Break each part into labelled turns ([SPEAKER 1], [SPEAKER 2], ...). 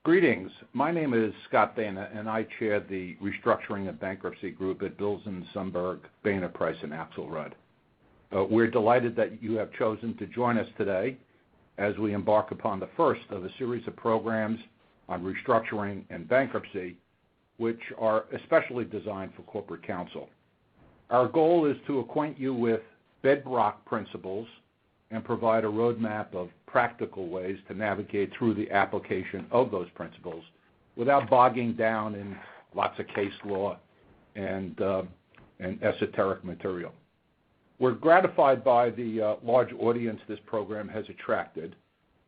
[SPEAKER 1] Greetings. My name is Scott Dana, and I chair the Restructuring and Bankruptcy Group at Bilzen, Sundberg, Boehner, Price, and Axelrod. We're delighted that you have chosen to join us today as we embark upon the first of a series of programs on restructuring and bankruptcy, which are especially designed for corporate counsel. Our goal is to acquaint you with bedrock principles and provide a roadmap of practical ways to navigate through the application of those principles without bogging down in lots of case law and esoteric material. We're gratified by the large audience this program has attracted,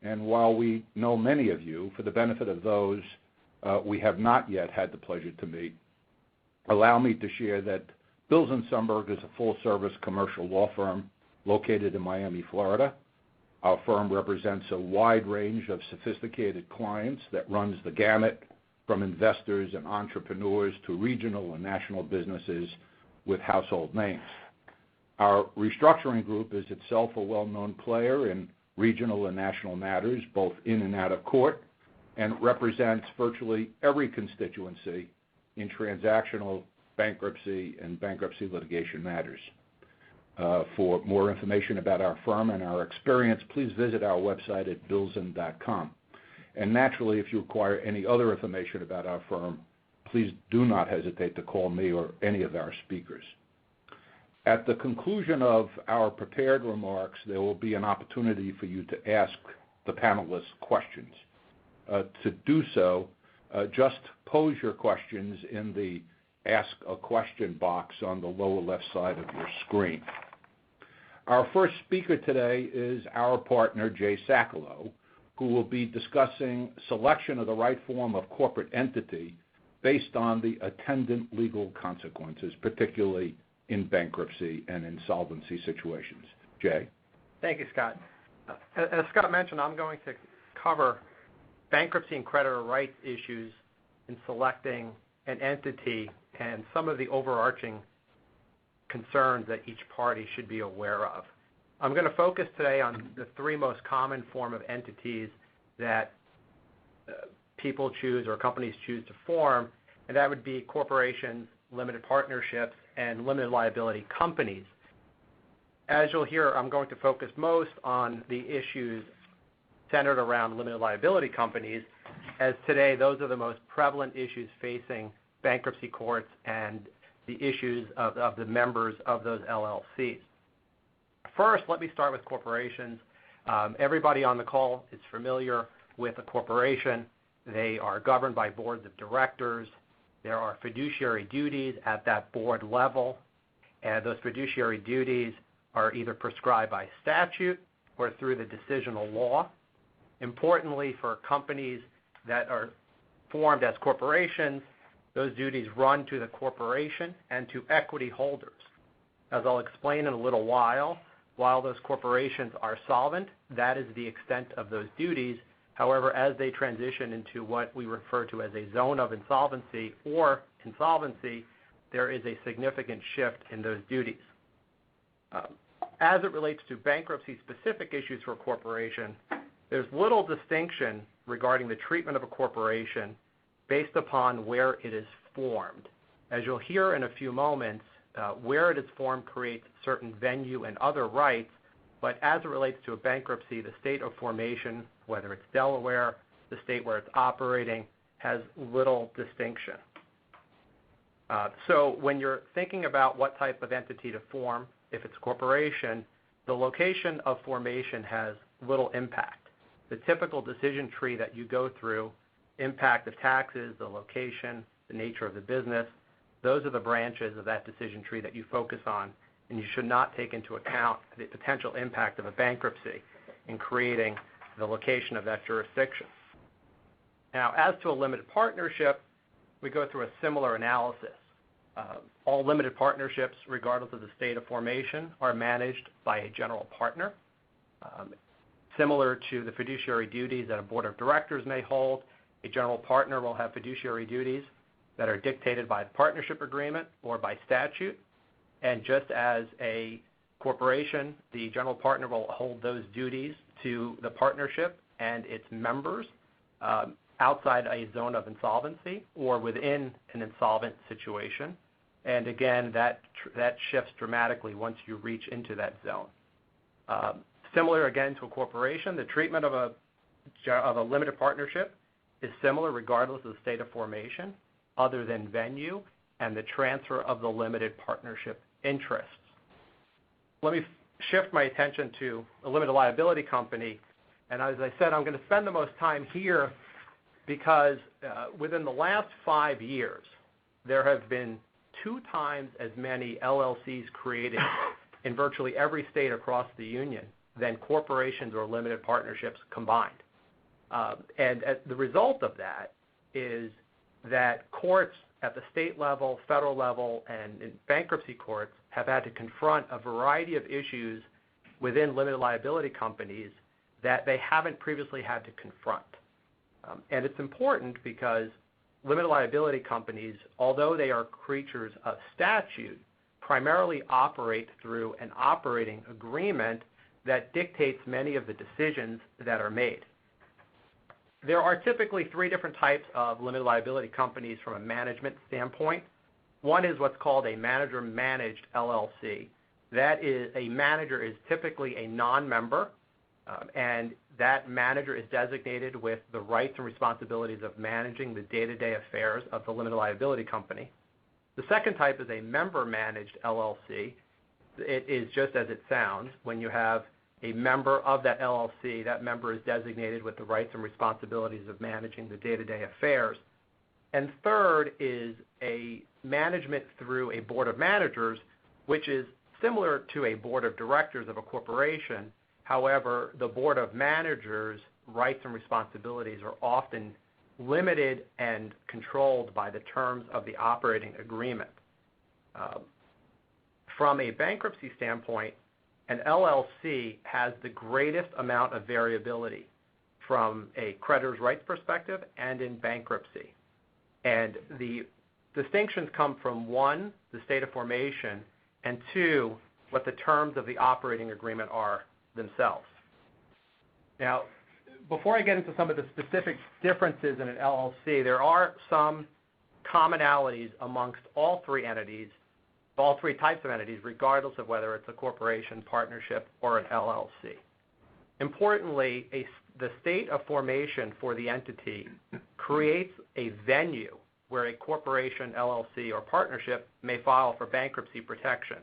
[SPEAKER 1] and while we know many of you, for the benefit of those we have not yet had the pleasure to meet, allow me to share that Bilzen Sundberg is a full-service commercial law firm located in Miami, Florida. Our firm represents a wide range of sophisticated clients that runs the gamut from investors and entrepreneurs to regional and national businesses with household names. Our restructuring group is itself a well-known player in regional and national matters, both in and out of court, and represents virtually every constituency in transactional bankruptcy and bankruptcy litigation matters. For more information about our firm and our experience, please visit our website at bilzen.com. And naturally, if you require any other information about our firm, please do not hesitate to call me or any of our speakers. At the conclusion of our prepared remarks, there will be an opportunity for you to ask the panelists questions. To do so, just pose your questions in the Ask a Question box on the lower left side of your screen. Our first speaker today is our partner, Jay Sacolo, who will be discussing selection of the right form of corporate entity based on the attendant legal consequences, particularly in bankruptcy and insolvency situations. Jay?
[SPEAKER 2] Thank you, Scott. As Scott mentioned, I'm going to cover bankruptcy and creditor rights issues in selecting an entity and some of the overarching concerns that each party should be aware of. I'm going to focus today on the three most common form of entities that people choose or companies choose to form, and that would be corporations, limited partnerships, and limited liability companies. As you'll hear, I'm going to focus most on the issues centered around limited liability companies, as today those are the most prevalent issues facing bankruptcy courts and the issues of the members of those LLCs. First, let me start with corporations. Everybody on the call is familiar with a corporation. They are governed by boards of directors. There are fiduciary duties at that board level, and those fiduciary duties are either prescribed by statute or through the decisional law. Importantly, for companies that are formed as corporations, those duties run to the corporation and to equity holders. As I'll explain in a little while those corporations are solvent, that is the extent of those duties. However, as they transition into what we refer to as a zone of insolvency or insolvency, there is a significant shift in those duties. As it relates to bankruptcy-specific issues for a corporation, there's little distinction regarding the treatment of a corporation based upon where it is formed. As you'll hear in a few moments, where it is formed creates certain venue and other rights, but as it relates to a bankruptcy, the state of formation, whether it's Delaware, the state where it's operating, has little distinction. So when you're thinking about what type of entity to form, if it's a corporation, the location of formation has little impact. The typical decision tree that you go through, impact of taxes, the location, the nature of the business, those are the branches of that decision tree that you focus on, and you should not take into account the potential impact of a bankruptcy in creating the location of that jurisdiction. Now, as to a limited partnership, we go through a similar analysis. All limited partnerships, regardless of the state of formation, are managed by a general partner. Similar to the fiduciary duties that a board of directors may hold, a general partner will have fiduciary duties that are dictated by the partnership agreement or by statute. And just as a corporation, the general partner will hold those duties to the partnership and its members. outside a zone of insolvency or within an insolvent situation. And again, that shifts dramatically once you reach into that zone. Similar again to a corporation, the treatment of a limited partnership is similar regardless of the state of formation, other than venue and the transfer of the limited partnership interests. Let me shift my attention to a limited liability company. And as I said, I'm going to spend the most time here because within the last 5 years, there have been 2 times as many LLCs created in virtually every state across the union than corporations or limited partnerships combined. And the result of that is that courts at the state level, federal level, and in bankruptcy courts have had to confront a variety of issues within limited liability companies that they haven't previously had to confront. And it's important because limited liability companies, although they are creatures of statute, primarily operate through an operating agreement that dictates many of the decisions that are made. There are typically 3 different types of limited liability companies from a management standpoint. One is what's called a manager-managed LLC. That is, a manager is typically a non-member, and that manager is designated with the rights and responsibilities of managing the day-to-day affairs of the limited liability company. The second type is a member-managed LLC. It is just as it sounds. When you have a member of that LLC, that member is designated with the rights and responsibilities of managing the day-to-day affairs. And third is a management through a board of managers, which is similar to a board of directors of a corporation. However, the board of managers' rights and responsibilities are often limited and controlled by the terms of the operating agreement. From a bankruptcy standpoint, an LLC has the greatest amount of variability from a creditor's rights perspective and in bankruptcy. And the distinctions come from 1, the state of formation, and 2, what the terms of the operating agreement are themselves. Now, before I get into some of the specific differences in an LLC, there are some commonalities amongst all 3 entities, all 3 types of entities, regardless of whether it's a corporation, partnership, or an LLC. Importantly, the state of formation for the entity creates a venue where a corporation, LLC, or partnership may file for bankruptcy protection.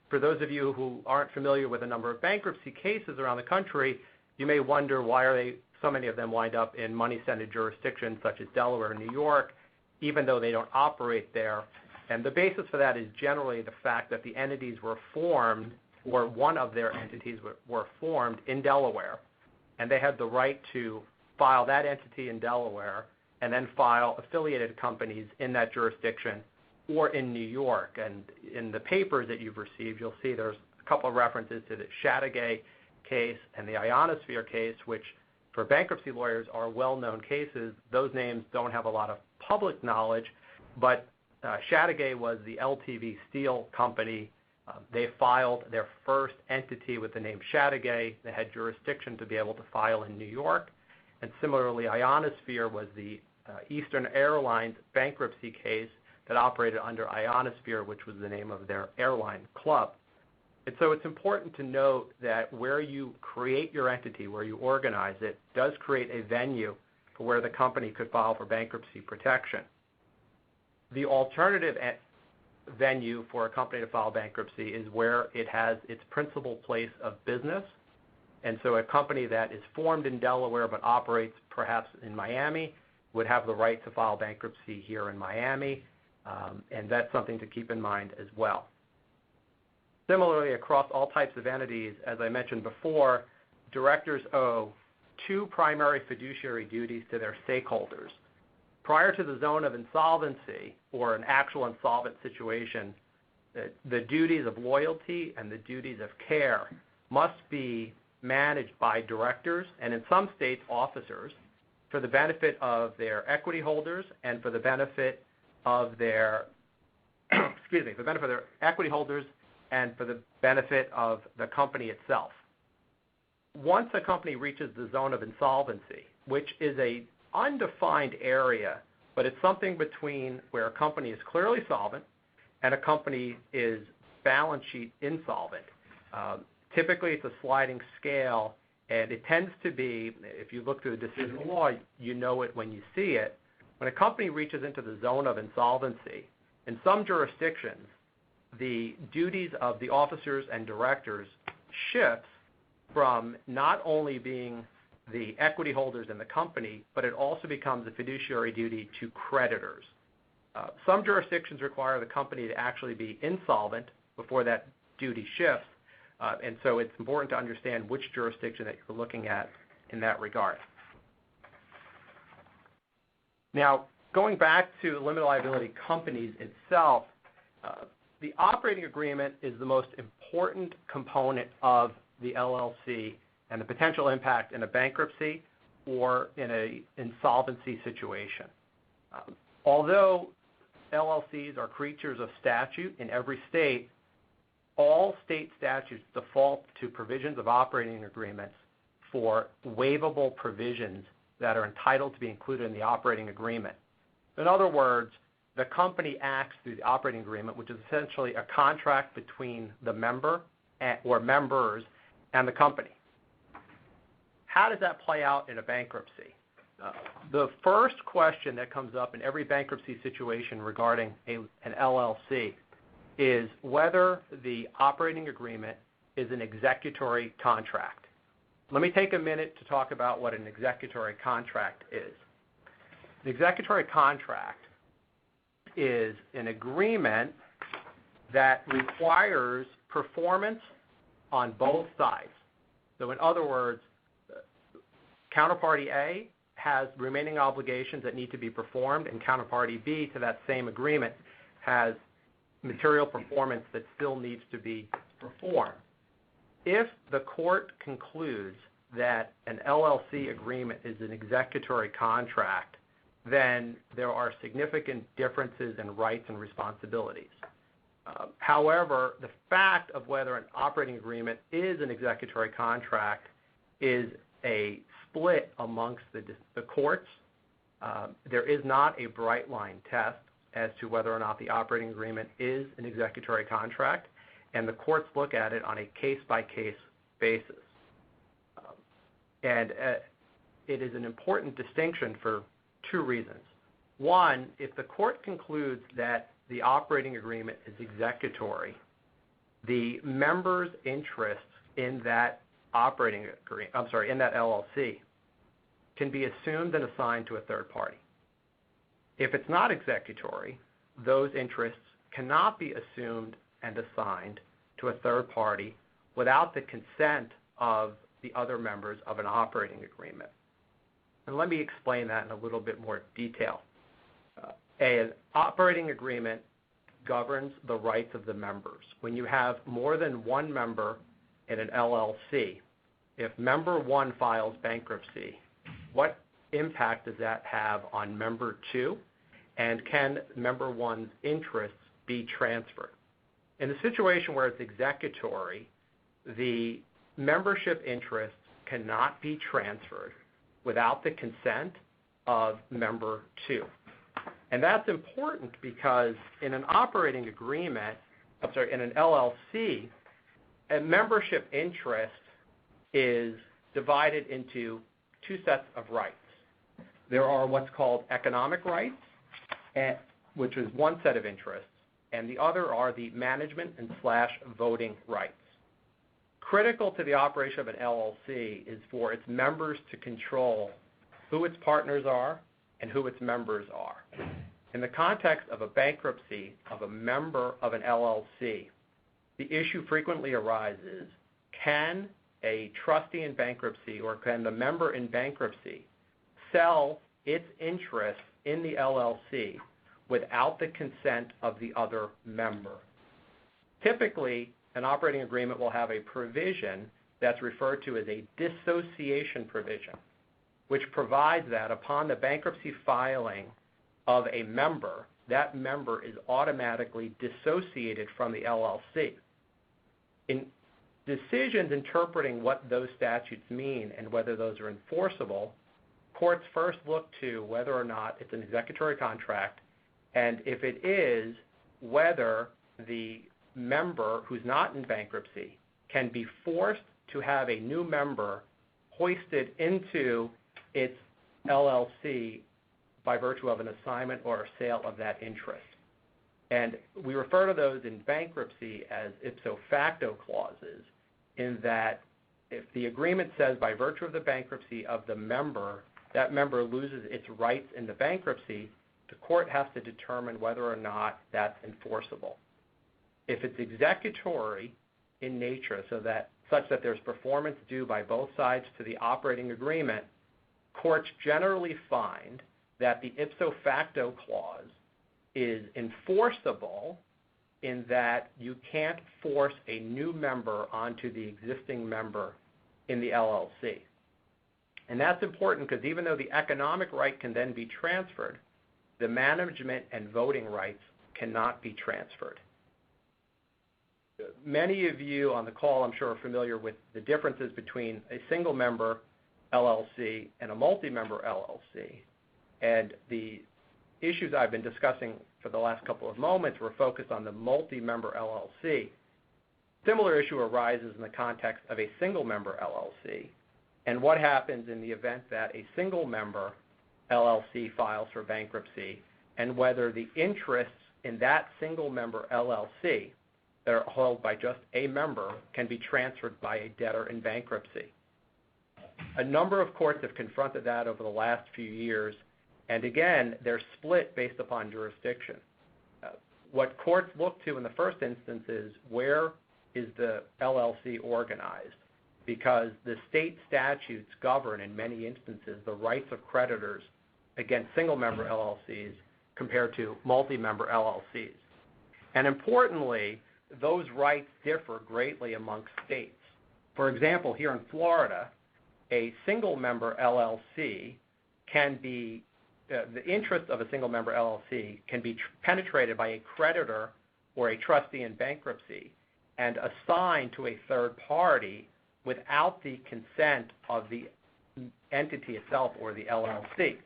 [SPEAKER 2] For those of you who aren't familiar with a number of bankruptcy cases around the country, you may wonder why so many of them wind up in money-centered jurisdictions such as Delaware and New York, even though they don't operate there. And the basis for that is generally the fact that the entities were formed, or one of their entities were formed in Delaware, and they had the right to file that entity in Delaware and then file affiliated companies in that jurisdiction or in New York. And in the papers that you've received, you'll see there's a couple of references to the Chateauguay case and the Ionosphere case, which for bankruptcy lawyers are well-known cases. Those names don't have a lot of public knowledge, but Chateauguay was the LTV Steel Company. They filed their first entity with the name Chateauguay. They had jurisdiction to be able to file in New York. And similarly, Ionosphere was the Eastern Airlines bankruptcy case that operated under Ionosphere, which was the name of their airline club. And so it's important to note that where you create your entity, where you organize it, does create a venue for where the company could file for bankruptcy protection. The alternative venue for a company to file bankruptcy is where it has its principal place of business. And so a company that is formed in Delaware but operates perhaps in Miami would have the right to file bankruptcy here in Miami, and that's something to keep in mind as well. Similarly, across all types of entities, as I mentioned before, directors owe 2 primary fiduciary duties to their stakeholders. Prior to the zone of insolvency or an actual insolvent situation, the duties of loyalty and the duties of care must be managed by directors and in some states officers for the benefit of their equity holders and for the benefit of their for the benefit of their equity holders and for the benefit of the company itself. Once a company reaches the zone of insolvency, which is a undefined area, but it's something between where a company is clearly solvent and a company is balance sheet insolvent. Typically, it's a sliding scale, and it tends to be, if you look through the decisional law, you know it when you see it. When a company reaches into the zone of insolvency, in some jurisdictions, the duties of the officers and directors shifts from not only being the equity holders in the company, but it also becomes a fiduciary duty to creditors. Some jurisdictions require the company to actually be insolvent before that duty shifts, and so it's important to understand which jurisdiction that you're looking at in that regard. Now, going back to limited liability companies itself, the operating agreement is the most important component of the LLC and the potential impact in a bankruptcy or in an insolvency situation. Although LLCs are creatures of statute in every state, all state statutes default to provisions of operating agreements for waivable provisions that are entitled to be included in the operating agreement. In other words, the company acts through the operating agreement, which is essentially a contract between the member or members and the company. How does that play out in a bankruptcy? The first question that comes up in every bankruptcy situation regarding an LLC is whether the operating agreement is an executory contract. Let me take a minute to talk about what an executory contract is. An executory contract is an agreement that requires performance on both sides. So in other words, counterparty A has remaining obligations that need to be performed, and counterparty B to that same agreement has material performance that still needs to be performed. If the court concludes that an LLC agreement is an executory contract, then there are significant differences in rights and responsibilities. However, the fact of whether an operating agreement is an executory contract is a split amongst the courts. There is not a bright line test as to whether or not the operating agreement is an executory contract, and the courts look at it on a case-by-case basis. And it is an important distinction for two reasons. One, if the court concludes that the operating agreement is executory, the members' interests in that in that LLC can be assumed and assigned to a third party. If it's not executory, those interests cannot be assumed and assigned to a third party without the consent of the other members of an operating agreement. And let me explain that in a little bit more detail. An operating agreement governs the rights of the members. When you have more than one member in an LLC, if member one files bankruptcy, what impact does that have on member two? And can member one's interests be transferred? In the situation where it's executory, the membership interests cannot be transferred without the consent of member two. And that's important because in an operating agreement, in an LLC, a membership interest is divided into two sets of rights. There are what's called economic rights, which is one set of interests, and the other are the management and / voting rights. Critical to the operation of an LLC is for its members to control who its partners are and who its members are. In the context of a bankruptcy of a member of an LLC, the issue frequently arises, can a trustee in bankruptcy or can the member in bankruptcy sell its interest in the LLC without the consent of the other member? Typically, an operating agreement will have a provision that's referred to as a dissociation provision, which provides that upon the bankruptcy filing of a member, that member is automatically dissociated from the LLC. In decisions interpreting what those statutes mean and whether those are enforceable, courts first look to whether or not it's an executory contract, and if it is, whether the member who's not in bankruptcy can be forced to have a new member hoisted into its LLC by virtue of an assignment or a sale of that interest. And we refer to those in bankruptcy as ipso facto clauses, in that if the agreement says by virtue of the bankruptcy of the member, that member loses its rights in the bankruptcy, the court has to determine whether or not that's enforceable. If it's executory in nature, such that there's performance due by both sides to the operating agreement, courts generally find that the ipso facto clause is enforceable in that you can't force a new member onto the existing member in the LLC. And that's important because even though the economic right can then be transferred, the management and voting rights cannot be transferred. Many of you on the call, I'm sure, are familiar with the differences between a single member LLC and a multi-member LLC. And the issues I've been discussing for the last couple of moments were focused on the multi-member LLC. Similar issue arises in the context of a single member LLC, and what happens in the event that a single member LLC files for bankruptcy, and whether the interests in that single member LLC that are held by just a member can be transferred by a debtor in bankruptcy. A number of courts have confronted that over the last few years, and again, they're split based upon jurisdiction. What courts look to in the first instance is where is the LLC organized, because the state statutes govern in many instances the rights of creditors against single-member LLCs compared to multi-member LLCs. And importantly, those rights differ greatly amongst states. For example, here in Florida, a single-member LLC can be, the interest of a single-member LLC can be penetrated by a creditor or a trustee in bankruptcy and assigned to a third party without the consent of the entity itself or the LLC.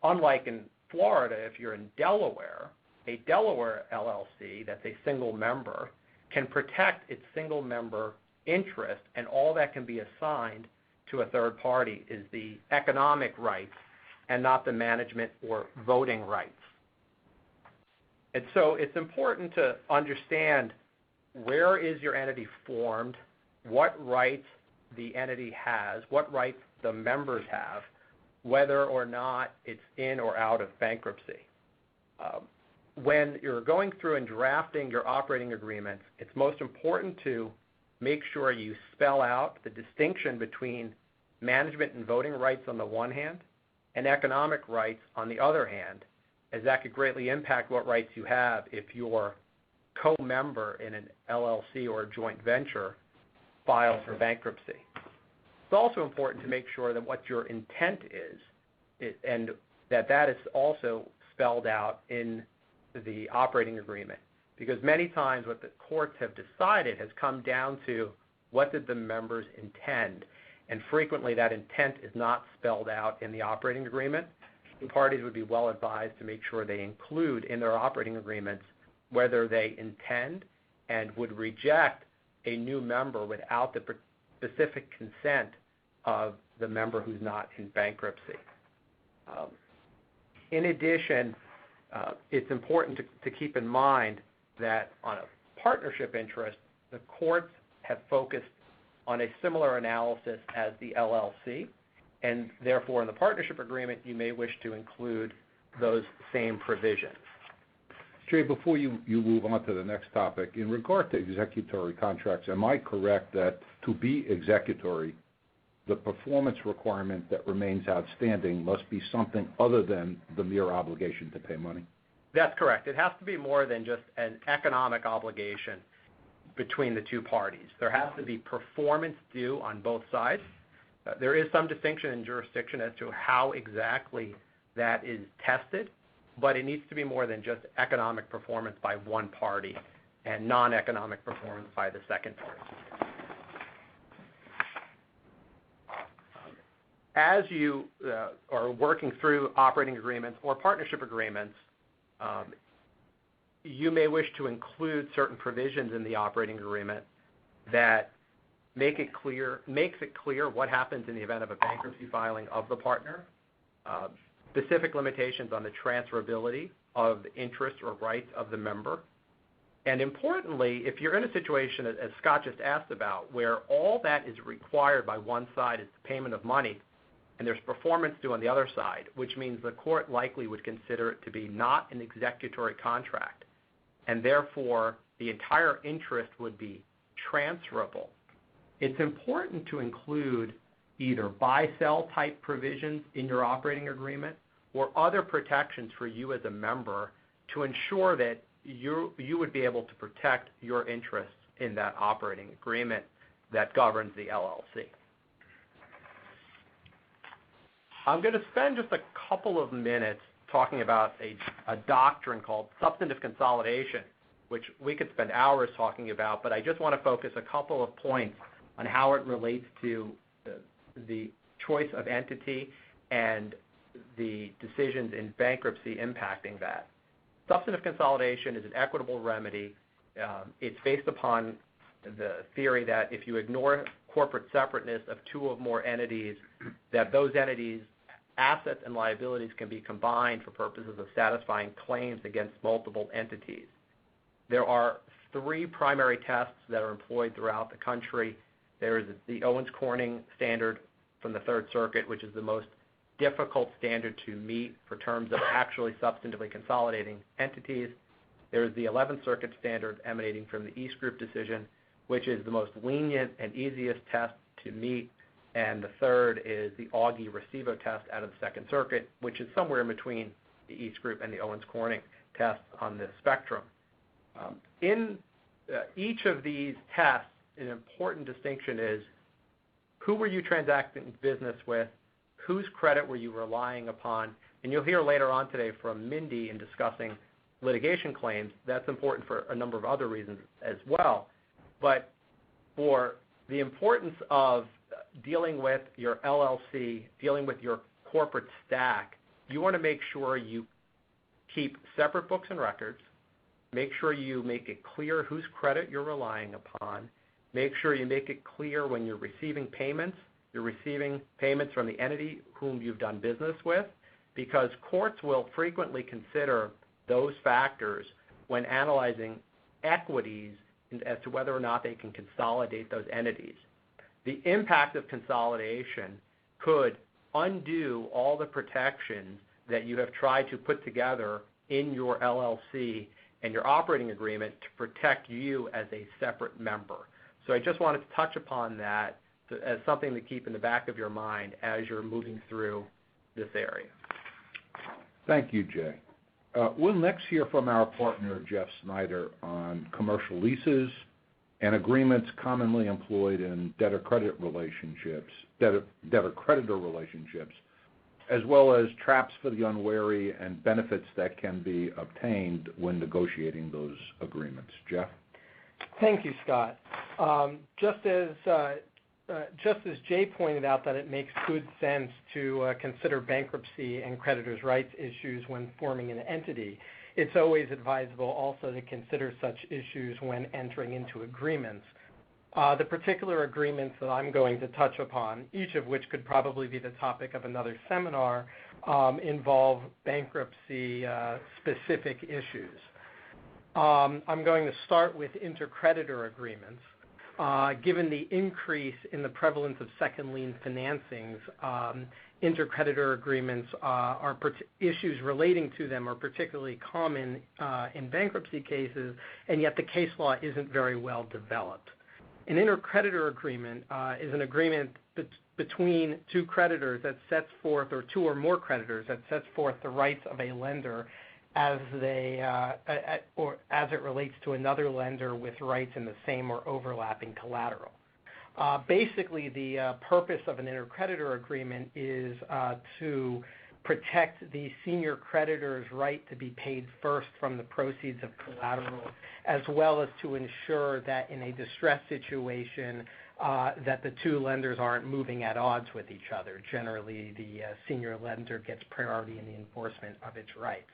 [SPEAKER 2] Unlike in Florida, if you're in Delaware, a Delaware LLC that's a single member can protect its single member interest, and all that can be assigned to a third party is the economic rights and not the management or voting rights. And so it's important to understand where is your entity formed, what rights the entity has, what rights the members have, whether or not it's in or out of bankruptcy. When you're going through and drafting your operating agreements, it's most important to make sure you spell out the distinction between management and voting rights on the one hand and economic rights on the other hand, as that could greatly impact what rights you have if you're co-member in an LLC or a joint venture files for bankruptcy. It's also important to make sure that what your intent is, and that is also spelled out in the operating agreement, because many times what the courts have decided has come down to what did the members intend, and frequently that intent is not spelled out in the operating agreement. The parties would be well advised to make sure they include in their operating agreements whether they intend and would reject a new member without the specific consent of the member who's not in bankruptcy. In addition, it's important to keep in mind that on a partnership interest, the courts have focused on a similar analysis as the LLC, and therefore in the partnership agreement you may wish to include those same provisions.
[SPEAKER 1] Jay, before you move on to the next topic, in regard to executory contracts, am I correct that to be executory, the performance requirement that remains outstanding must be something other than the mere obligation to pay money?
[SPEAKER 2] That's correct. It has to be more than just an economic obligation between the two parties. There has to be performance due on both sides. There is some distinction in jurisdiction as to how exactly that is tested, but it needs to be more than just economic performance by one party and non-economic performance by the second party. as you are working through operating agreements or partnership agreements, you may wish to include certain provisions in the operating agreement that makes it clear what happens in the event of a bankruptcy filing of the partner, specific limitations on the transferability of the interests or rights of the member. And importantly, if you're in a situation, as Scott just asked about, where all that is required by one side is the payment of money, and there's performance due on the other side, which means the court likely would consider it to be not an executory contract, and therefore the entire interest would be transferable. It's important to include either buy-sell type provisions in your operating agreement or other protections for you as a member to ensure that you would be able to protect your interests in that operating agreement that governs the LLC. I'm going to spend just a couple of minutes talking about a doctrine called substantive consolidation, which we could spend hours talking about, but I just want to focus a couple of points on how it relates to the choice of entity and the decisions in bankruptcy impacting that. Substantive consolidation is an equitable remedy. It's based upon the theory that if you ignore corporate separateness of two or more entities, that those entities' assets and liabilities can be combined for purposes of satisfying claims against multiple entities. There are three primary tests that are employed throughout the country. There is the Owens-Corning standard from the Third Circuit, which is the most difficult standard to meet for terms of actually substantively consolidating entities. There is the 11th Circuit standard emanating from the East Group decision, which is the most lenient and easiest test to meet. And the third is the Augie-Recibo test out of the Second Circuit, which is somewhere in between the East Group and the Owens-Corning test on this spectrum. In each of these tests, an important distinction is who were you transacting business with, whose credit were you relying upon, and you'll hear later on today from Mindy in discussing litigation claims. That's important for a number of other reasons as well. But for the importance of dealing with your LLC, dealing with your corporate stack, you want to make sure you keep separate books and records, make sure you make it clear whose credit you're relying upon, make sure you make it clear when you're receiving payments, you're receiving payments from the entity whom you've done business with, because courts will frequently consider those factors when analyzing equities as to whether or not they can consolidate those entities. The impact of consolidation could undo all the protections that you have tried to put together in your LLC and your operating agreement to protect you as a separate member. So I just wanted to touch upon that as something to keep in the back of your mind as you're moving through this area.
[SPEAKER 1] Thank you, Jay. We'll next hear from our partner, Jeff Snyder, on commercial leases and agreements commonly employed in debtor-creditor relationships, as well as traps for the unwary and benefits that can be obtained when negotiating those agreements. Jeff?
[SPEAKER 3] Thank you, Scott. Just as Jay pointed out that it makes good sense to consider bankruptcy and creditors' rights issues when forming an entity, it's always advisable also to consider such issues when entering into agreements. The particular agreements that I'm going to touch upon, each of which could probably be the topic of another seminar, involve bankruptcy-specific issues. I'm going to start with intercreditor agreements. Given the increase in the prevalence of second lien financings, intercreditor agreements issues relating to them are particularly common in bankruptcy cases, and yet the case law isn't very well developed. An intercreditor agreement is an agreement between two creditors that sets forth, or two or more creditors that sets forth the rights of a lender as or as it relates to another lender with rights in the same or overlapping collateral. Basically, the purpose of an intercreditor agreement is to protect the senior creditor's right to be paid first from the proceeds of collateral, as well as to ensure that in a distress situation, that the two lenders aren't moving at odds with each other. Generally, the senior lender gets priority in the enforcement of its rights.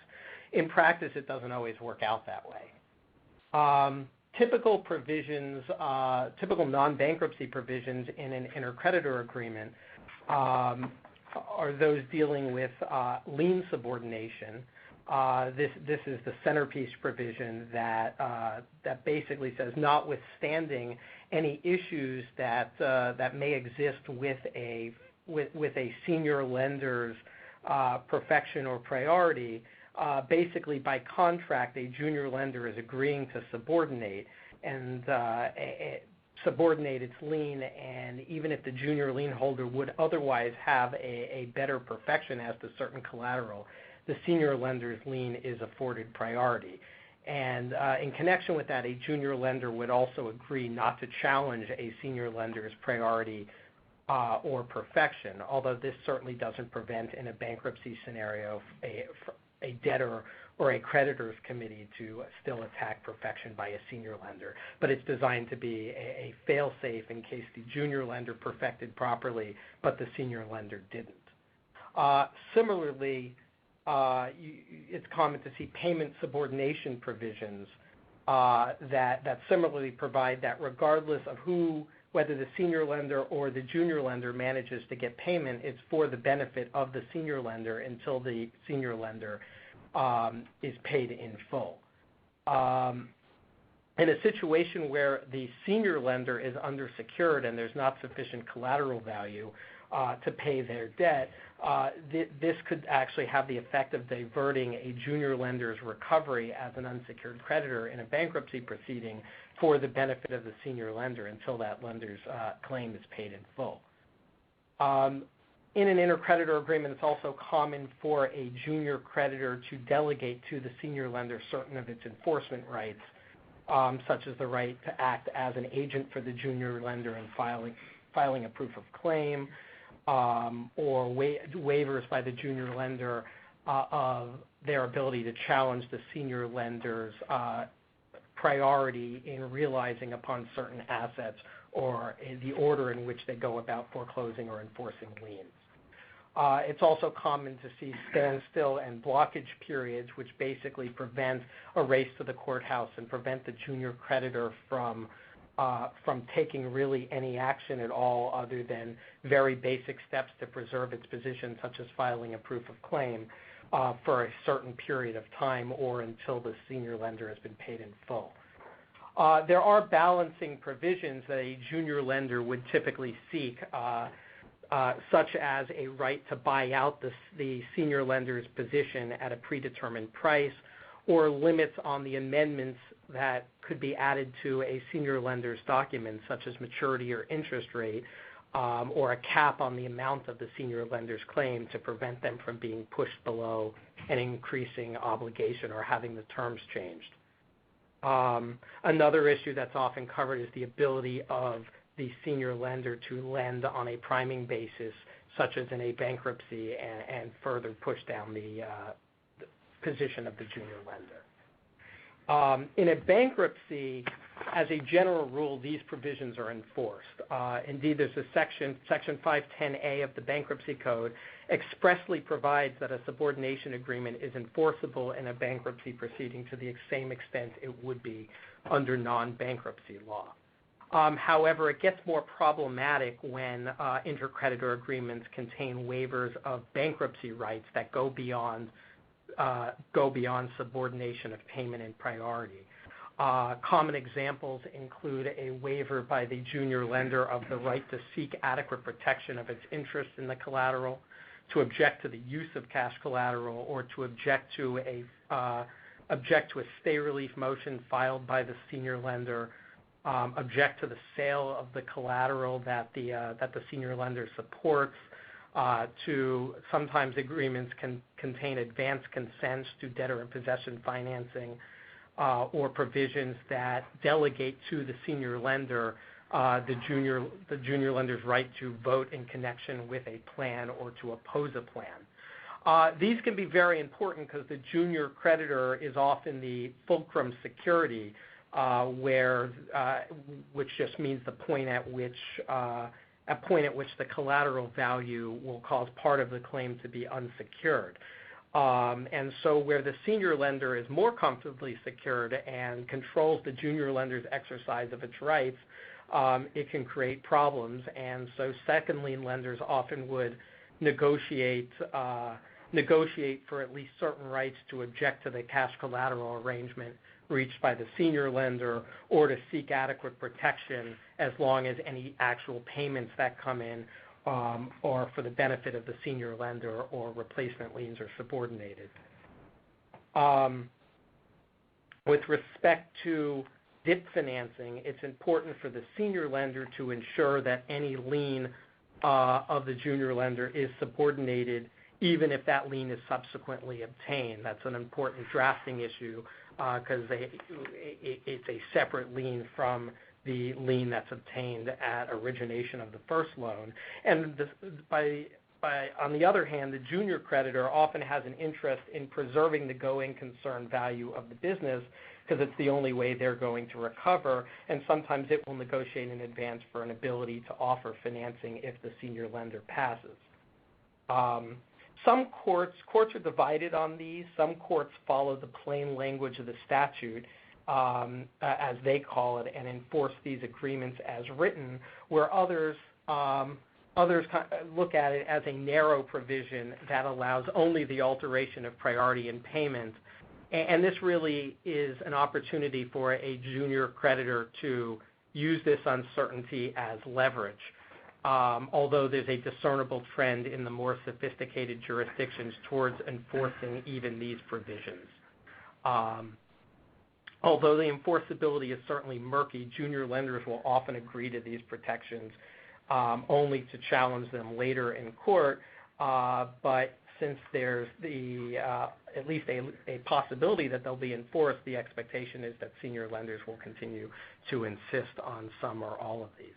[SPEAKER 3] In practice, it doesn't always work out that way. Typical provisions, typical non-bankruptcy provisions in an intercreditor agreement are those dealing with lien subordination. This is the centerpiece provision that basically says, notwithstanding any issues that may exist with a senior lender's perfection or priority, basically by contract, a junior lender is agreeing to subordinate subordinate its lien, and even if the junior lien holder would otherwise have a better perfection as to certain collateral, the senior lender's lien is afforded priority. And in connection with that, a junior lender would also agree not to challenge a senior lender's priority or perfection, although this certainly doesn't prevent, in a bankruptcy scenario, a debtor or a creditor's committee to still attack perfection by a senior lender. But it's designed to be a fail-safe in case the junior lender perfected properly, but the senior lender didn't. Similarly, it's common to see payment subordination provisions that similarly provide that regardless of whether the senior lender or the junior lender manages to get payment, it's for the benefit of the senior lender until the senior lender is paid in full. In a situation where the senior lender is undersecured and there's not sufficient collateral value to pay their debt, this could actually have the effect of diverting a junior lender's recovery as an unsecured creditor in a bankruptcy proceeding for the benefit of the senior lender until that lender's claim is paid in full. In an intercreditor agreement, it's also common for a junior creditor to delegate to the senior lender certain of its enforcement rights, such as the right to act as an agent for the junior lender in filing a proof of claim, or waivers by the junior lender of their ability to challenge the senior lender's priority in realizing upon certain assets or in the order in which they go about foreclosing or enforcing liens. It's also common to see standstill and blockage periods, which basically prevent a race to the courthouse and prevent the junior creditor from taking really any action at all other than very basic steps to preserve its position, such as filing a proof of claim for a certain period of time or until the senior lender has been paid in full. There are balancing provisions that a junior lender would typically seek, such as a right to buy out the senior lender's position at a predetermined price, or limits on the amendments that could be added to a senior lender's documents, such as maturity or interest rate, or a cap on the amount of the senior lender's claim to prevent them from being pushed below an increasing obligation or having the terms changed. Another issue that's often covered is the ability of the senior lender to lend on a priming basis, such as in a bankruptcy, and further push down the position of the junior lender. In a bankruptcy, as a general rule, these provisions are enforced. Indeed, there's a section 510A of the Bankruptcy Code expressly provides that a subordination agreement is enforceable in a bankruptcy proceeding to the same extent it would be under non-bankruptcy law. However, it gets more problematic when intercreditor agreements contain waivers of bankruptcy rights that go beyond subordination of payment and priority. Common examples include a waiver by the junior lender of the right to seek adequate protection of its interest in the collateral, to object to the use of cash collateral, or to object to a stay relief motion filed by the senior lender, object to the sale of the collateral that the senior lender supports. To sometimes agreements can contain advance consents to debtor in possession financing, or provisions that delegate to the senior lender the junior lender's right to vote in connection with a plan or to oppose a plan. These can be very important because the junior creditor is often the fulcrum security which just means the point at which the collateral value will cause part of the claim to be unsecured. And so where the senior lender is more comfortably secured and controls the junior lender's exercise of its rights, it can create problems. And so second lien lenders often would negotiate for at least certain rights to object to the cash collateral arrangement reached by the senior lender, or to seek adequate protection as long as any actual payments that come in are for the benefit of the senior lender, or replacement liens are subordinated. With respect to DIP financing, it's important for the senior lender to ensure that any lien of the junior lender is subordinated, even if that lien is subsequently obtained. That's an important drafting issue because it's a separate lien from the lien that's obtained at origination of the first loan. And on the other hand, the junior creditor often has an interest in preserving the going concern value of the business because it's the only way they're going to recover, and sometimes it will negotiate in advance for an ability to offer financing if the senior lender passes. Some courts are divided on these. Some courts follow the plain language of the statute, as they call it, and enforce these agreements as written, where others look at it as a narrow provision that allows only the alteration of priority in payment. And this really is an opportunity for a junior creditor to use this uncertainty as leverage. Although there's a discernible trend in the more sophisticated jurisdictions towards enforcing even these provisions. Although the enforceability is certainly murky, junior lenders will often agree to these protections only to challenge them later in court. But since there's at least a possibility that they'll be enforced, the expectation is that senior lenders will continue to insist on some or all of these.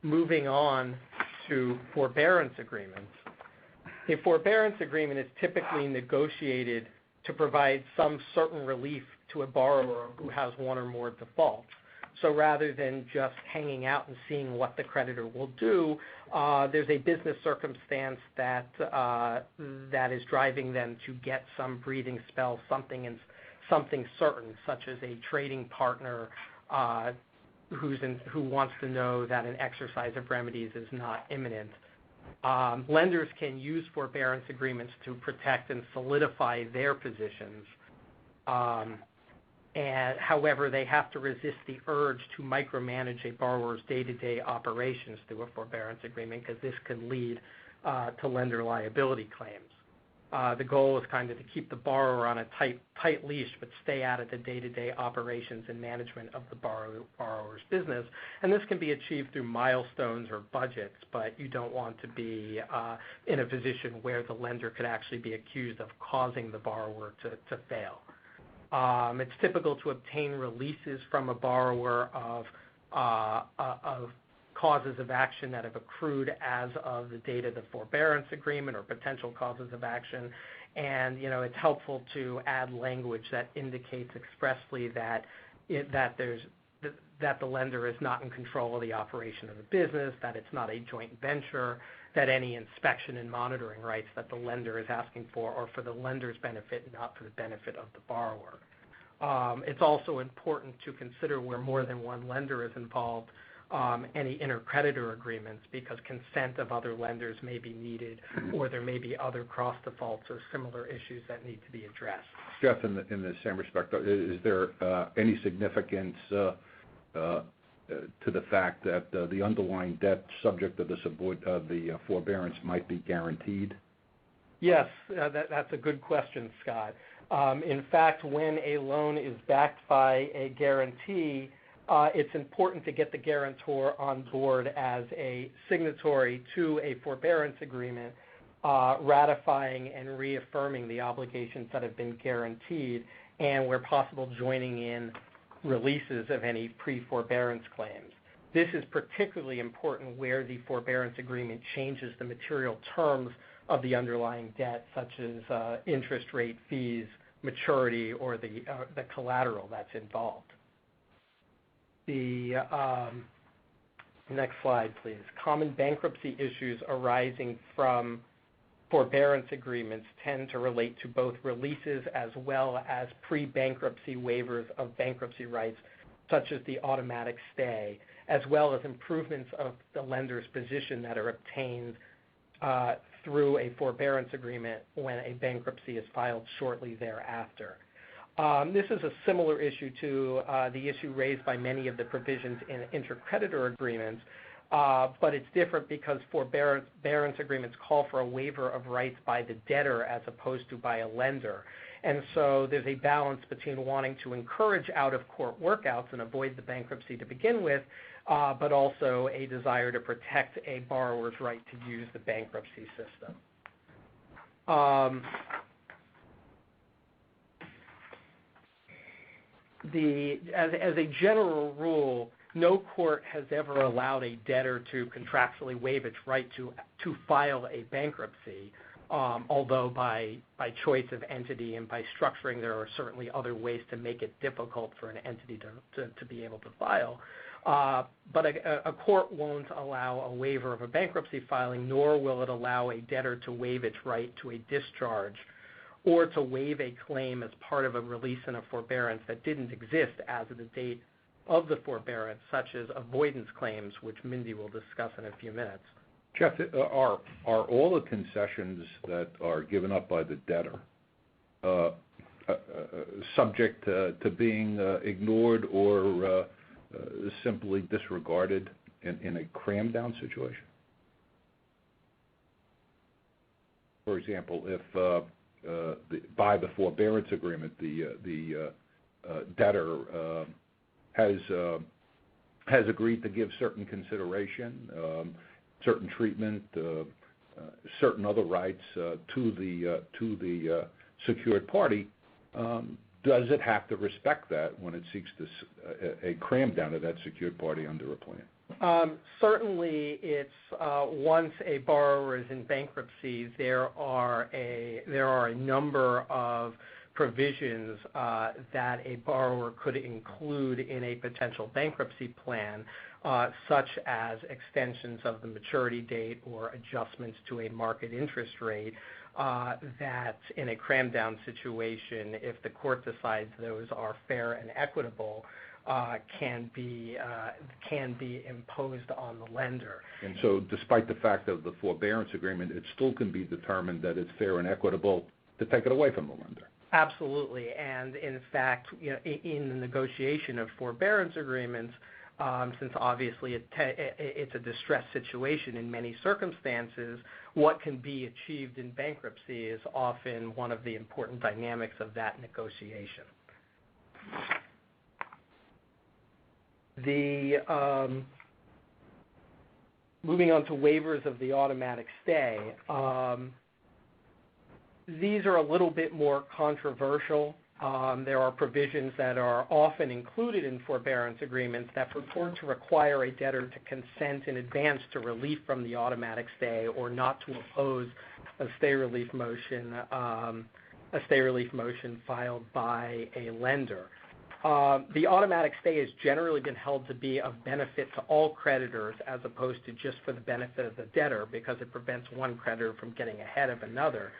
[SPEAKER 3] Moving on to forbearance agreements. A forbearance agreement is typically negotiated to provide some certain relief to a borrower who has one or more defaults. So rather than just hanging out and seeing what the creditor will do, there's a business circumstance that is driving them to get some breathing spell, something certain, such as a trading partner who wants to know that an exercise of remedies is not imminent. Lenders can use forbearance agreements to protect and solidify their positions. And however, they have to resist the urge to micromanage a borrower's day-to-day operations through a forbearance agreement, because this can lead to lender liability claims. The goal is kind of to keep the borrower on a tight leash, but stay out of the day-to-day operations and management of the borrower's business. And this can be achieved through milestones or budgets, but you don't want to be in a position where the lender could actually be accused of causing the borrower to fail. It's typical to obtain releases from a borrower of causes of action that have accrued as of the date of the forbearance agreement, or potential causes of action. And it's helpful to add language that indicates expressly that the lender is not in control of the operation of the business, that it's not a joint venture, that any inspection and monitoring rights that the lender is asking for are for the lender's benefit, not for the benefit of the borrower. It's also important to consider, where more than one lender is involved, any intercreditor agreements, because consent of other lenders may be needed, or there may be other cross defaults or similar issues that need to be addressed.
[SPEAKER 1] Jeff, in the same respect, is there any significance to the fact that the underlying debt subject of the forbearance might be guaranteed?
[SPEAKER 3] Yes, that's a good question, Scott. In fact, when a loan is backed by a guarantee, it's important to get the guarantor on board as a signatory to a forbearance agreement, ratifying and reaffirming the obligations that have been guaranteed, and where possible joining in releases of any pre-forbearance claims. This is particularly important where the forbearance agreement changes the material terms of the underlying debt, such as interest rate, fees, maturity, or the collateral that's involved. The next slide, please. Common bankruptcy issues arising from forbearance agreements tend to relate to both releases as well as pre-bankruptcy waivers of bankruptcy rights, such as the automatic stay, as well as improvements of the lender's position that are obtained through a forbearance agreement when a bankruptcy is filed shortly thereafter. This is a similar issue to the issue raised by many of the provisions in intercreditor agreements, but it's different because forbearance agreements call for a waiver of rights by the debtor as opposed to by a lender. And so there's a balance between wanting to encourage out-of-court workouts and avoid the bankruptcy to begin with, but also a desire to protect a borrower's right to use the bankruptcy system. As a general rule, no court has ever allowed a debtor to contractually waive its right to file a bankruptcy, although by choice of entity and by structuring, there are certainly other ways to make it difficult for an entity to be able to file. But a court won't allow a waiver of a bankruptcy filing, nor will it allow a debtor to waive its right to a discharge or to waive a claim as part of a release in a forbearance that didn't exist as of the date of the forbearance, such as avoidance claims, which Mindy will discuss in a few minutes.
[SPEAKER 1] Jeff, are all the concessions that are given up by the debtor subject to being ignored or simply disregarded in a cram-down situation? For example, if by the forbearance agreement, the debtor has agreed to give certain consideration, certain treatment, certain other rights to the secured party, does it have to respect that when it seeks a cram down of that secured party under a plan?
[SPEAKER 3] Certainly, it's once a borrower is in bankruptcy, there are a number of provisions that a borrower could include in a potential bankruptcy plan, such as extensions of the maturity date or adjustments to a market interest rate, that in a cram-down situation, if the court decides those are fair and equitable, can be imposed on the lender.
[SPEAKER 1] And so despite the fact of the forbearance agreement, it still can be determined that it's fair and equitable to take it away from the lender.
[SPEAKER 3] Absolutely, and in fact, in the negotiation of forbearance agreements, since obviously it's a distressed situation in many circumstances, what can be achieved in bankruptcy is often one of the important dynamics of that negotiation. Moving on to waivers of the automatic stay, these are a little bit more controversial. There are provisions that are often included in forbearance agreements that purport to require a debtor to consent in advance to relief from the automatic stay or not to oppose a stay relief motion filed by a lender. The automatic stay has generally been held to be of benefit to all creditors as opposed to just for the benefit of the debtor, because it prevents one creditor from getting ahead of another.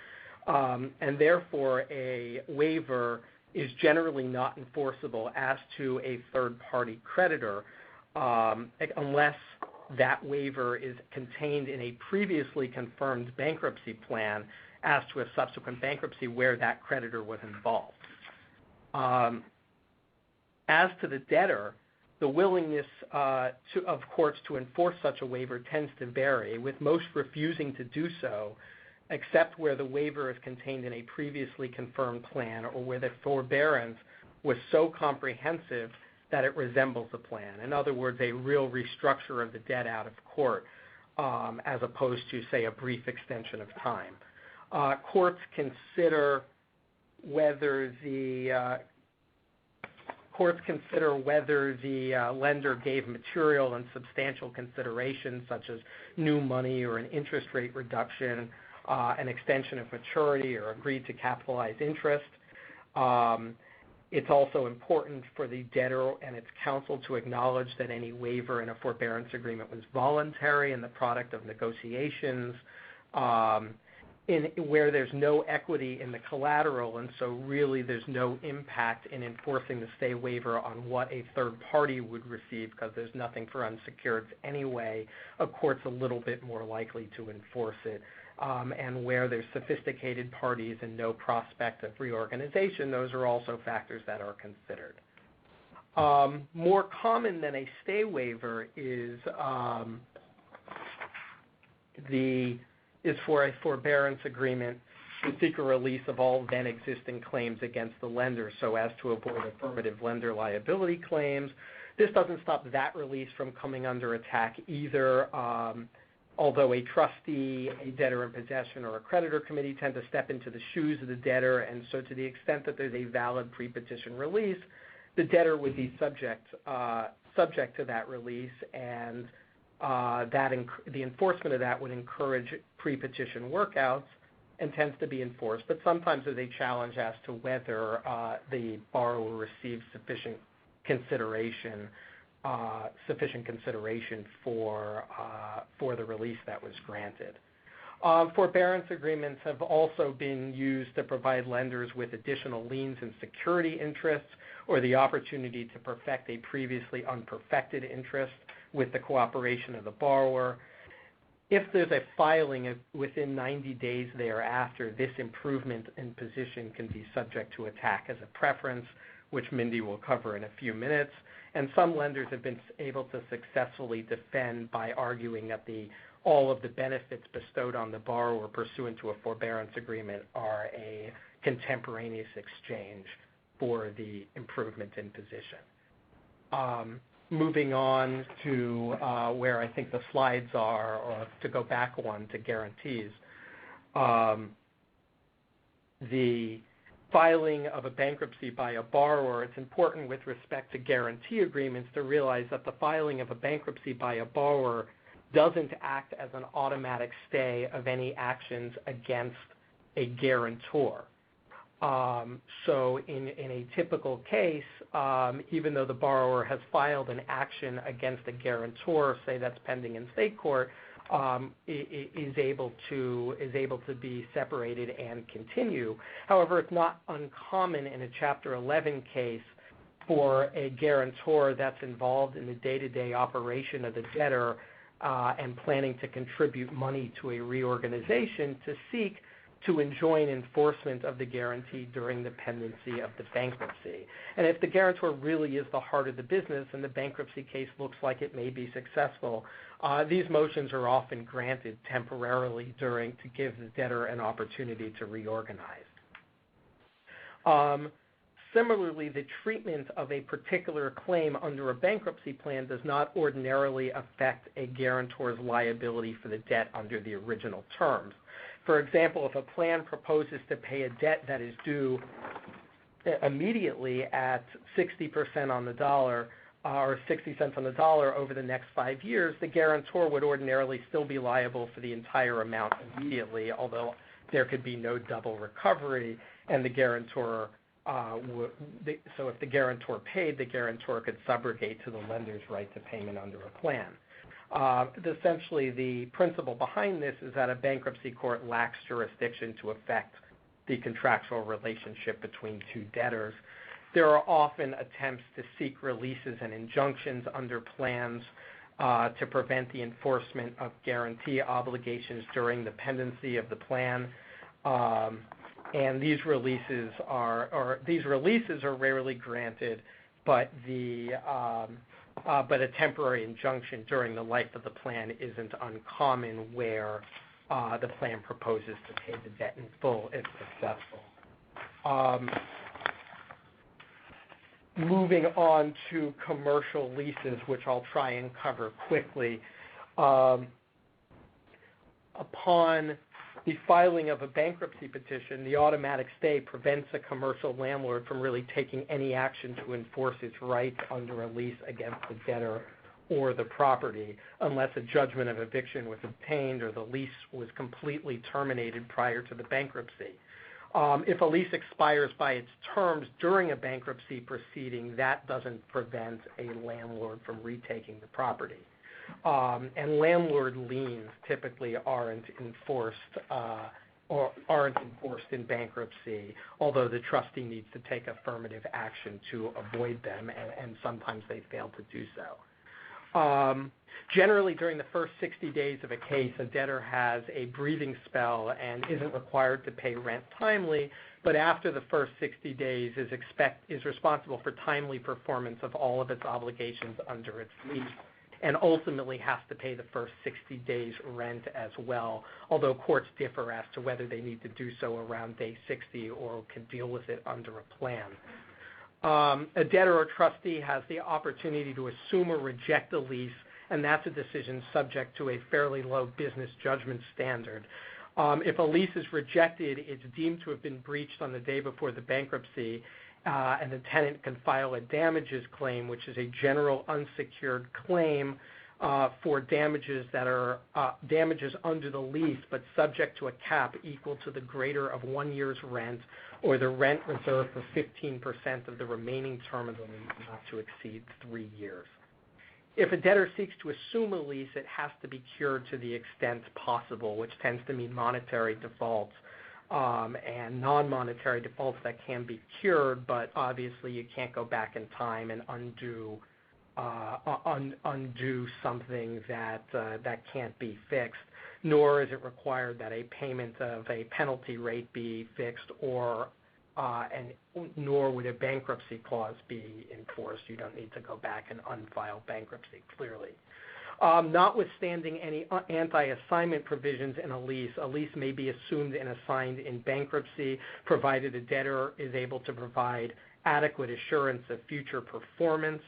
[SPEAKER 3] And therefore, a waiver is generally not enforceable as to a third-party creditor unless that waiver is contained in a previously confirmed bankruptcy plan as to a subsequent bankruptcy where that creditor was involved. As to the debtor, the willingness of courts to enforce such a waiver tends to vary, with most refusing to do so, except where the waiver is contained in a previously confirmed plan or where the forbearance was so comprehensive that it resembles a plan. In other words, a real restructure of the debt out of court, as opposed to, say, a brief extension of time. Courts consider whether the lender gave material and substantial considerations, such as new money or an interest rate reduction, an extension of maturity, or agreed to capitalize interest. It's also important for the debtor and its counsel to acknowledge that any waiver in a forbearance agreement was voluntary and the product of negotiations, where there's no equity in the collateral, and so really there's no impact in enforcing the stay waiver on what a third party would receive because there's nothing for unsecureds anyway. A court's a little bit more likely to enforce it. And where there's sophisticated parties and no prospect of reorganization, those are also factors that are considered. More common than a stay waiver is for a forbearance agreement to seek a release of all then existing claims against the lender so as to avoid affirmative lender liability claims. This doesn't stop that release from coming under attack either. Although a trustee, a debtor in possession, or a creditor committee tend to step into the shoes of the debtor, and so to the extent that there's a valid pre-petition release, the debtor would be subject to that release, and the enforcement of that would encourage pre-petition workouts and tends to be enforced. But sometimes there's a challenge as to whether the borrower receives sufficient consideration for the release that was granted. Forbearance agreements have also been used to provide lenders with additional liens and security interests or the opportunity to perfect a previously unperfected interest with the cooperation of the borrower. If there's a filing within 90 days thereafter, this improvement in position can be subject to attack as a preference, which Mindy will cover in a few minutes. And some lenders have been able to successfully defend by arguing that all of the benefits bestowed on the borrower pursuant to a forbearance agreement are a contemporaneous exchange for the improvement in position. Moving on to where I think the slides are, or to go back one to guarantees. The filing of a bankruptcy by a borrower, it's important with respect to guarantee agreements to realize that the filing of a bankruptcy by a borrower doesn't act as an automatic stay of any actions against a guarantor. So in a typical case, even though the borrower has filed an action against a guarantor, say that's pending in state court, is able to be separated and continue. However, it's not uncommon in a Chapter 11 case for a guarantor that's involved in the day-to-day operation of the debtor and planning to contribute money to a reorganization to seek to enjoin enforcement of the guarantee during the pendency of the bankruptcy. And if the guarantor really is the heart of the business and the bankruptcy case looks like it may be successful, these motions are often granted temporarily to give the debtor an opportunity to reorganize. Similarly, the treatment of a particular claim under a bankruptcy plan does not ordinarily affect a guarantor's liability for the debt under the original terms. For example, if a plan proposes to pay a debt that is due immediately at 60% on the dollar or 60 cents on the dollar over the next 5 years, the guarantor would ordinarily still be liable for the entire amount immediately, although there could be no double recovery, and the guarantor so if the guarantor paid, the guarantor could subrogate to the lender's right to payment under a plan. Essentially, the principle behind this is that a bankruptcy court lacks jurisdiction to affect the contractual relationship between two debtors. There are often attempts to seek releases and injunctions under plans to prevent the enforcement of guarantee obligations during the pendency of the plan. And these releases are rarely granted, but a temporary injunction during the life of the plan isn't uncommon, where the plan proposes to pay the debt in full if successful. Moving on to commercial leases, which I'll try and cover quickly. Upon the filing of a bankruptcy petition, the automatic stay prevents a commercial landlord from really taking any action to enforce its rights under a lease against the debtor or the property, unless a judgment of eviction was obtained or the lease was completely terminated prior to the bankruptcy. If a lease expires by its terms during a bankruptcy proceeding, that doesn't prevent a landlord from retaking the property. And landlord liens typically aren't enforced in bankruptcy, although the trustee needs to take affirmative action to avoid them, and sometimes they fail to do so. Generally, during the first 60 days of a case, a debtor has a breathing spell and isn't required to pay rent timely, but after the first 60 days is responsible for timely performance of all of its obligations under its lease, and ultimately has to pay the first 60 days rent as well, although courts differ as to whether they need to do so around day 60 or can deal with it under a plan. A debtor or trustee has the opportunity to assume or reject a lease, and that's a decision subject to a fairly low business judgment standard. If a lease is rejected, it's deemed to have been breached on the day before the bankruptcy, and the tenant can file a damages claim, which is a general unsecured claim for damages that are damages under the lease, but subject to a cap equal to the greater of 1 year's rent or the rent reserved for 15% of the remaining term of the lease, not to exceed 3 years. If a debtor seeks to assume a lease, it has to be cured to the extent possible, which tends to mean monetary defaults and non-monetary defaults that can be cured, but obviously you can't go back in time and undo something that can't be fixed, nor is it required that a payment of a penalty rate be fixed, nor would a bankruptcy clause be enforced. You don't need to go back and unfile bankruptcy, clearly. Notwithstanding any anti-assignment provisions in a lease may be assumed and assigned in bankruptcy, provided a debtor is able to provide adequate assurance of future performance.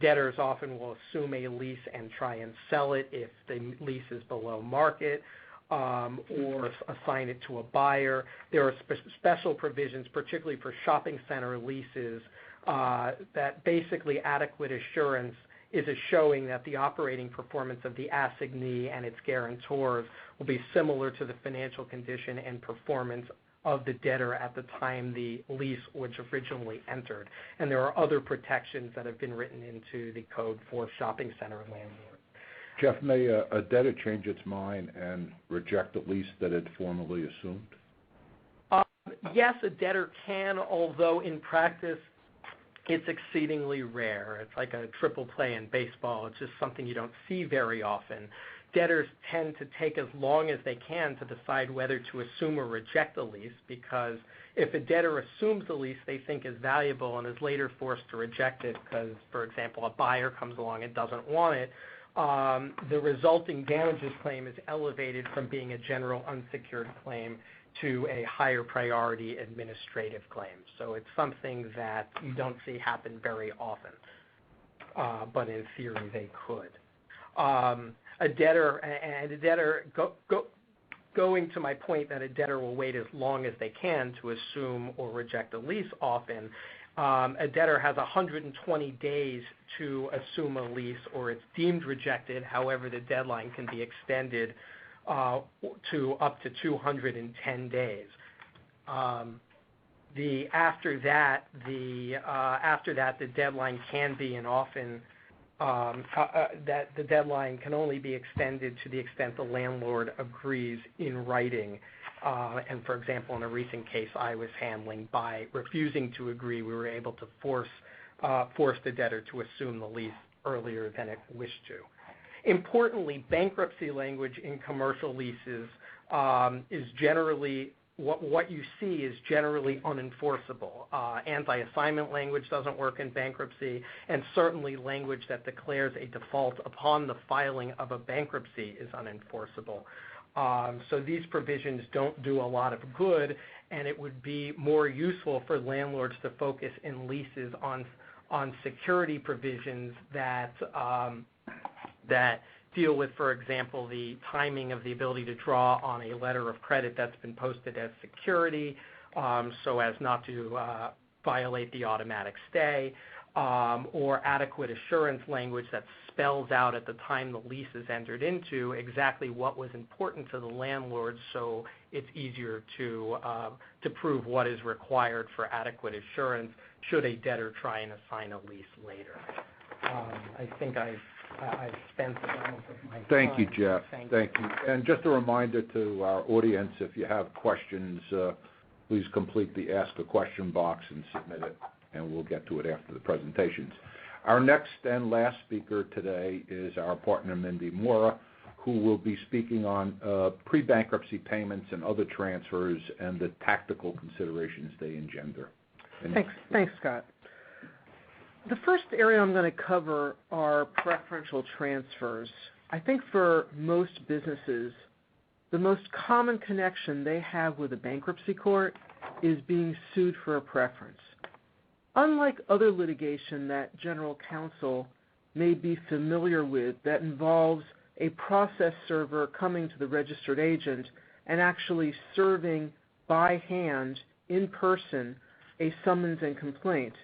[SPEAKER 3] Debtors often will assume a lease and try and sell it if the lease is below market, or assign it to a buyer. There are special provisions, particularly for shopping center leases, that basically adequate assurance is a showing that the operating performance of the assignee and its guarantors will be similar to the financial condition and performance of the debtor at the time the lease was originally entered. And there are other protections that have been written into the code for shopping center landlords.
[SPEAKER 1] Jeff, may a debtor change its mind and reject a lease that it formerly assumed?
[SPEAKER 3] Yes, a debtor can, although in practice it's exceedingly rare. It's like a triple play in baseball. It's just something you don't see very often. Debtors tend to take as long as they can to decide whether to assume or reject a lease, because if a debtor assumes the lease they think is valuable and is later forced to reject it because, for example, a buyer comes along and doesn't want it, the resulting damages claim is elevated from being a general unsecured claim to a higher priority administrative claim. So it's something that you don't see happen very often, but in theory they could. Going to my point that a debtor will wait as long as they can to assume or reject a lease often, a debtor has 120 days to assume a lease or it's deemed rejected. However, the deadline can be extended to up to 210 days. After that, the deadline can be and often that the deadline can only be extended to the extent the landlord agrees in writing. And for example, in a recent case I was handling, by refusing to agree, we were able to force the debtor to assume the lease earlier than it wished to. Importantly, bankruptcy language in commercial leases is generally what you see is generally unenforceable. Anti-assignment language doesn't work in bankruptcy, and certainly language that declares a default upon the filing of a bankruptcy is unenforceable. So these provisions don't do a lot of good, and it would be more useful for landlords to focus in leases on security provisions that deal with, for example, the timing of the ability to draw on a letter of credit that's been posted as security, so as not to violate the automatic stay, or adequate assurance language that spells out at the time the lease is entered into exactly what was important to the landlord, so it's easier to prove what is required for adequate assurance should a debtor try and assign a lease later. I think I've spent the balance of my time.
[SPEAKER 1] Thank you, Jeff.
[SPEAKER 3] Thank
[SPEAKER 1] you. And just a reminder to our audience, if you have questions, please complete the Ask a Question box and submit it, and we'll get to it after the presentations. Our next and last speaker today is our partner, Mindy Mora, who will be speaking on pre-bankruptcy payments and other transfers and the tactical considerations they engender.
[SPEAKER 4] Thanks, Scott. The first area I'm going to cover are preferential transfers. I think for most businesses, the most common connection they have with a bankruptcy court is being sued for a preference. Unlike other litigation that general counsel may be familiar with that involves a process server coming to the registered agent and actually serving by hand, in person, a summons and complaint,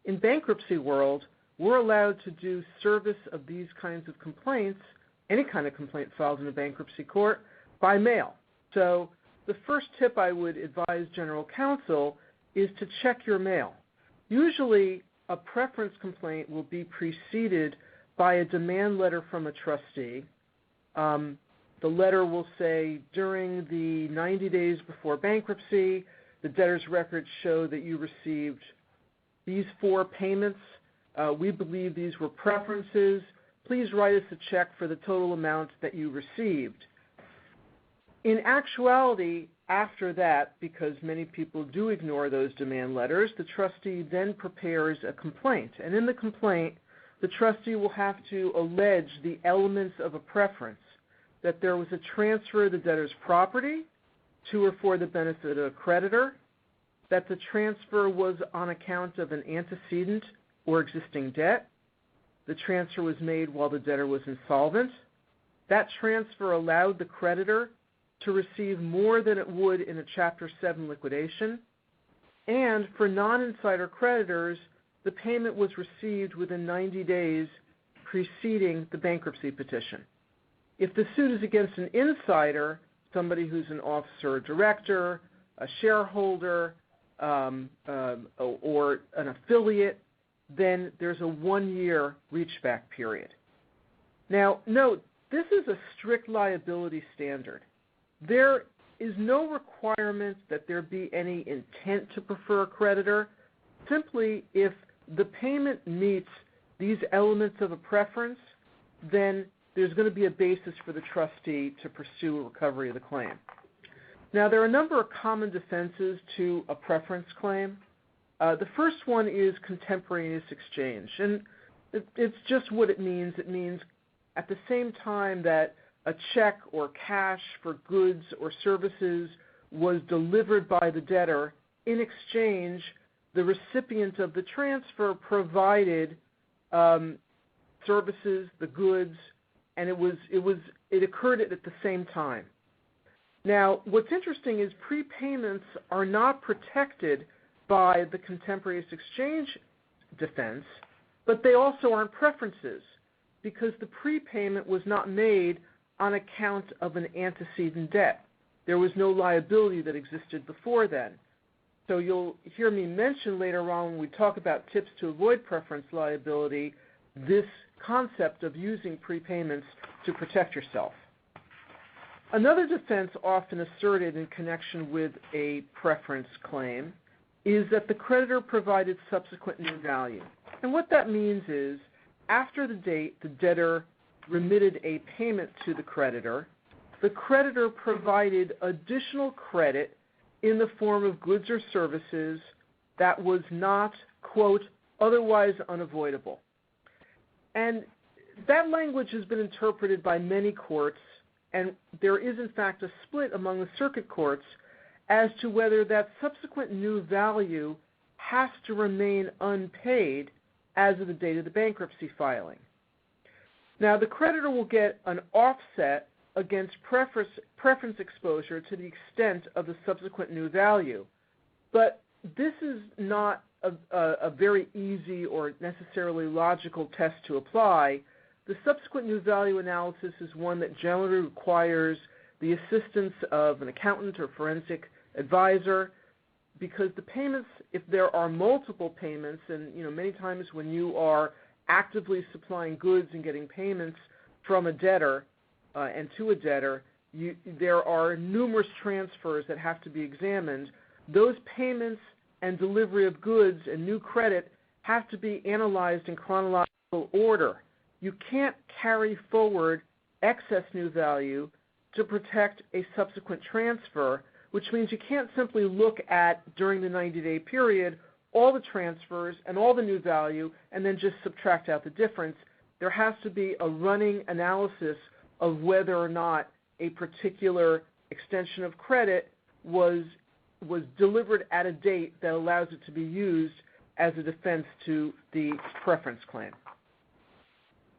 [SPEAKER 4] in bankruptcy world, we're allowed to do service of these kinds of complaints, any kind of complaint filed in a bankruptcy court, by mail. So the first tip I would advise general counsel is to check your mail. Usually a preference complaint will be preceded by a demand letter from a trustee. The letter will say, during the 90 days before bankruptcy, the debtor's records show that you received these 4 payments. We believe these were preferences. Please write us a check for the total amount that you received. In actuality, after that, because many people do ignore those demand letters, the trustee then prepares a complaint. And in the complaint, the trustee will have to allege the elements of a preference, that there was a transfer of the debtor's property to or for the benefit of a creditor, that the transfer was on account of an antecedent or existing debt, the transfer was made while the debtor was insolvent, that transfer allowed the creditor to receive more than it would in a Chapter 7 liquidation, and for non-insider creditors, the payment was received within 90 days preceding the bankruptcy petition. If the suit is against an insider, somebody who's an officer or director, a shareholder, or an affiliate, then there's a 1-year reach-back period. Now, note, this is a strict liability standard. There is no requirement that there be any intent to prefer a creditor. Simply, if the payment meets these elements of a preference, then there's going to be a basis for the trustee to pursue a recovery of the claim. Now, there are a number of common defenses to a preference claim. The first one is contemporaneous exchange, and it's just what it means. It means at the same time that a check or cash for goods or services was delivered by the debtor, in exchange, the recipient of the transfer provided services, the goods, and it occurred at the same time. Now, what's interesting is prepayments are not protected by the contemporaneous exchange defense, but they also aren't preferences because the prepayment was not made on account of an antecedent debt. There was no liability that existed before then. So you'll hear me mention later on when we talk about tips to avoid preference liability, this concept of using prepayments to protect yourself. Another defense often asserted in connection with a preference claim is that the creditor provided subsequent new value. And what that means is, after the date the debtor remitted a payment to the creditor provided additional credit in the form of goods or services that was not, quote, otherwise unavoidable. And that language has been interpreted by many courts, and there is in fact a split among the circuit courts as to whether that subsequent new value has to remain unpaid as of the date of the bankruptcy filing. Now, the creditor will get an offset against preference exposure to the extent of the subsequent new value. But this is not a very easy or necessarily logical test to apply. The subsequent new value analysis is one that generally requires the assistance of an accountant or forensic advisor, because the payments, if there are multiple payments, and many times when you are actively supplying goods and getting payments from a debtor and to a debtor, there are numerous transfers that have to be examined. Those payments and delivery of goods and new credit have to be analyzed in chronological order. You can't carry forward excess new value to protect a subsequent transfer, which means you can't simply look at, during the 90-day period, all the transfers and all the new value and then just subtract out the difference. There has to be a running analysis of whether or not a particular extension of credit was delivered at a date that allows it to be used as a defense to the preference claim.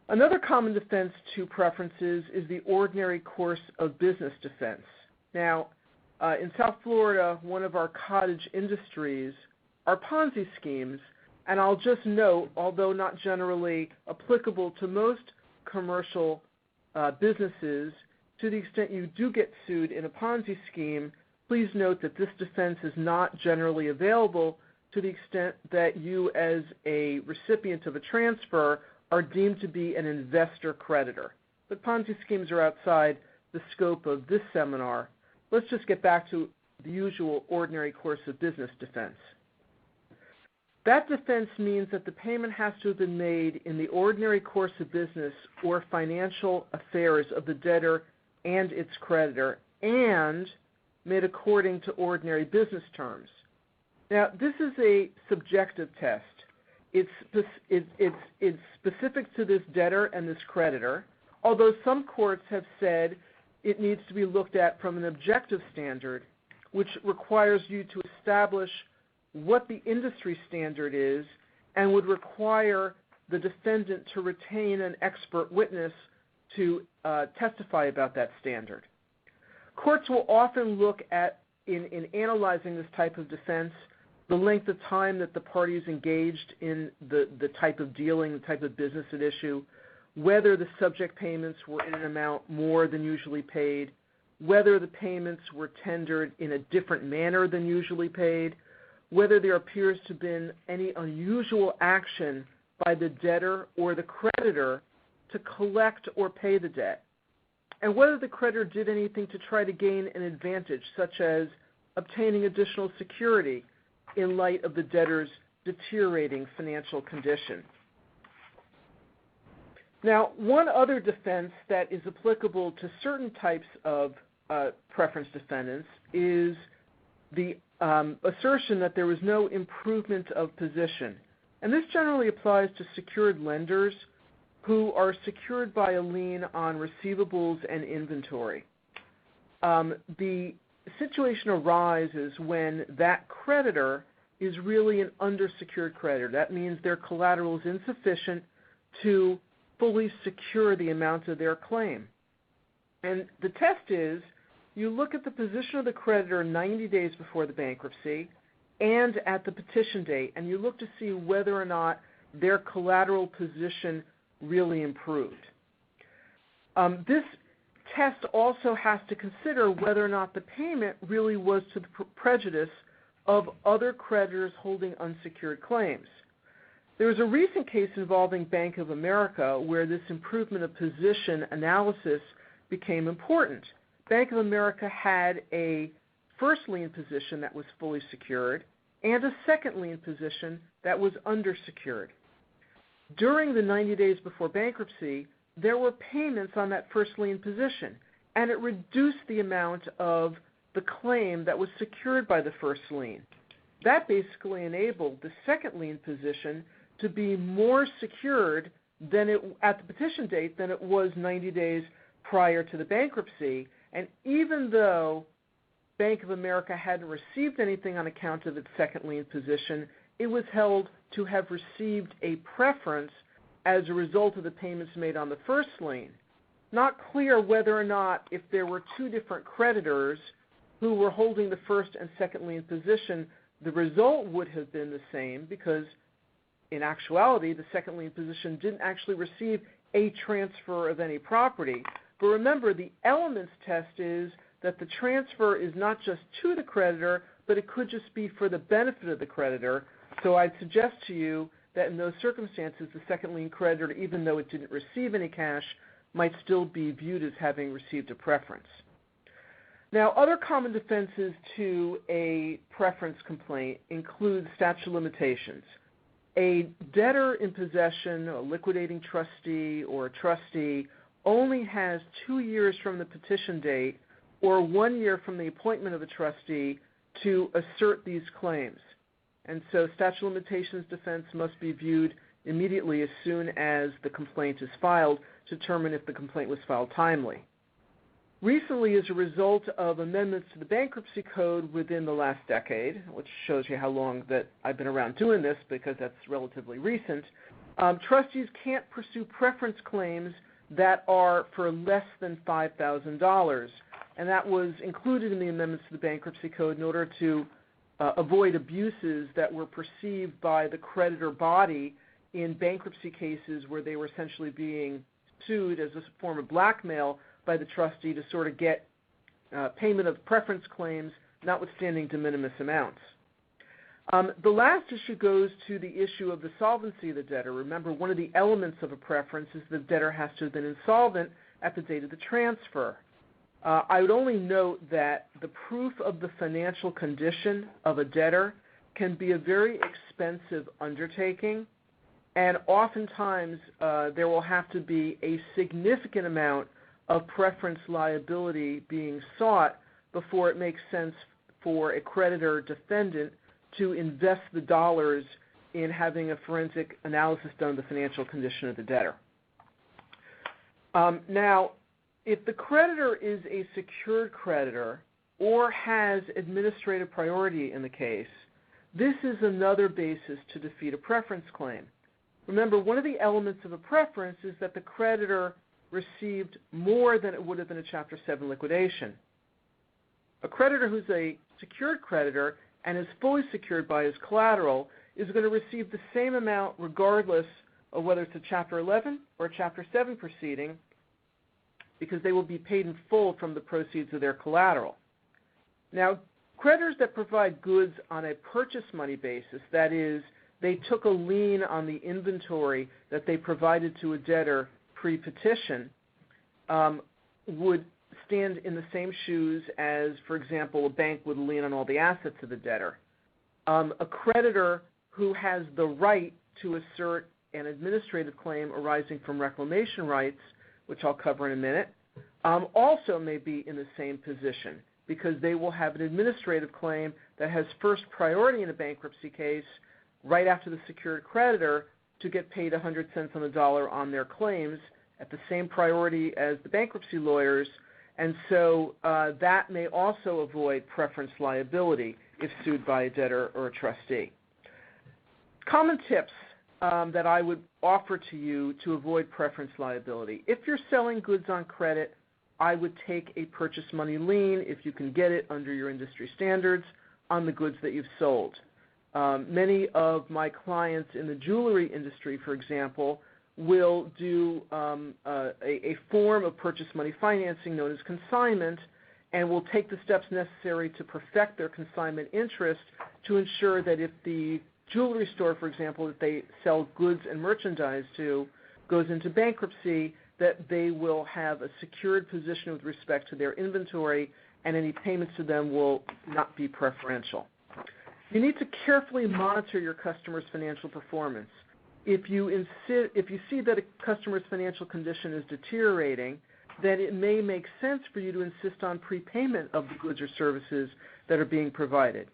[SPEAKER 4] Another common defense to preferences is the ordinary course of business defense. Now, in South Florida, one of our cottage industries are Ponzi schemes, and I'll just note, although not generally applicable to most commercial businesses, to the extent you do get sued in a Ponzi scheme, please note that this defense is not generally available to the extent that you, as a recipient of a transfer, are deemed to be an investor creditor. But Ponzi schemes are outside the scope of this seminar. Let's just get back to the usual ordinary course of business defense. That defense means that the payment has to have been made in the ordinary course of business or financial affairs of the debtor and its creditor, and made according to ordinary business terms. Now, this is a subjective test. It's specific to this debtor and this creditor, although some courts have said it needs to be looked at from an objective standard, which requires you to establish what the industry standard is and would require the defendant to retain an expert witness to testify about that standard. Courts will often look at, in analyzing this type of defense, the length of time that the parties engaged in the type of dealing, the type of business at issue, whether the subject payments were in an amount more than usually paid, whether the payments were tendered in a different manner than usually paid, whether there appears to have been any unusual action by the debtor or the creditor to collect or pay the debt, and whether the creditor did anything to try to gain an advantage, such as obtaining additional security in light of the debtor's deteriorating financial condition. Now, one other defense that is applicable to certain types of preference defendants is the assertion that there was no improvement of position. And this generally applies to secured lenders who are secured by a lien on receivables and inventory. The situation arises when that creditor is really an undersecured creditor. That means their collateral is insufficient to fully secure the amount of their claim. And the test is, you look at the position of the creditor 90 days before the bankruptcy and at the petition date, and you look to see whether or not their collateral position really improved. This test also has to consider whether or not the payment really was to the prejudice of other creditors holding unsecured claims. There was a recent case involving Bank of America where this improvement of position analysis became important. Bank of America had a first lien position that was fully secured and a second lien position that was undersecured. During the 90 days before bankruptcy, there were payments on that first lien position, and it reduced the amount of the claim that was secured by the first lien. That basically enabled the second lien position to be more secured at the petition date than it was 90 days prior to the bankruptcy. And even though Bank of America hadn't received anything on account of its second lien position, it was held to have received a preference as a result of the payments made on the first lien. Not clear whether or not, if there were two different creditors who were holding the first and second lien position, the result would have been the same, because in actuality the second lien position didn't actually receive a transfer of any property. But remember, the elements test is that the transfer is not just to the creditor, but it could just be for the benefit of the creditor. So I'd suggest to you that in those circumstances, the second lien creditor, even though it didn't receive any cash, might still be viewed as having received a preference. Now, other common defenses to a preference complaint include statute of limitations. A debtor in possession, a liquidating trustee, or a trustee only has 2 years from the petition date or 1 year from the appointment of the trustee to assert these claims. And so statute of limitations defense must be viewed immediately as soon as the complaint is filed to determine if the complaint was filed timely. Recently, as a result of amendments to the Bankruptcy Code within the last decade, which shows you how long that I've been around doing this because that's relatively recent, trustees can't pursue preference claims that are for less than $5,000. And that was included in the amendments to the Bankruptcy Code in order to avoid abuses that were perceived by the creditor body in bankruptcy cases where they were essentially being sued as a form of blackmail by the trustee to sort of get payment of preference claims, notwithstanding de minimis amounts. The last issue goes to the issue of the solvency of the debtor. Remember, one of the elements of a preference is the debtor has to have been insolvent at the date of the transfer. I would only note that the proof of the financial condition of a debtor can be a very expensive undertaking, and oftentimes there will have to be a significant amount of preference liability being sought before it makes sense for a creditor defendant to invest the dollars in having a forensic analysis done of the financial condition of the debtor. Now, if the creditor is a secured creditor or has administrative priority in the case, this is another basis to defeat a preference claim. Remember, one of the elements of a preference is that the creditor received more than it would have in a Chapter 7 liquidation. A creditor who's a secured creditor and is fully secured by his collateral is going to receive the same amount regardless of whether it's a Chapter 11 or a Chapter 7 proceeding, because they will be paid in full from the proceeds of their collateral. Now, creditors that provide goods on a purchase money basis, that is, they took a lien on the inventory that they provided to a debtor pre-petition, would stand in the same shoes as, for example, a bank would lien on all the assets of the debtor. A creditor who has the right to assert an administrative claim arising from reclamation rights, which I'll cover in a minute, also may be in the same position because they will have an administrative claim that has first priority in a bankruptcy case right after the secured creditor to get paid 100 cents on the dollar on their claims at the same priority as the bankruptcy lawyers, and so that may also avoid preference liability if sued by a debtor or a trustee. Common tips that I would offer to you to avoid preference liability. If you're selling goods on credit, I would take a purchase money lien, if you can get it under your industry standards, on the goods that you've sold. Many of my clients in the jewelry industry, for example, will do a form of purchase money financing known as consignment, and will take the steps necessary to perfect their consignment interest to ensure that if the jewelry store, for example, that they sell goods and merchandise to goes into bankruptcy, that they will have a secured position with respect to their inventory, and any payments to them will not be preferential. You need to carefully monitor your customer's financial performance. If you see that a customer's financial condition is deteriorating, then it may make sense for you to insist on prepayment of the goods or services that are being provided.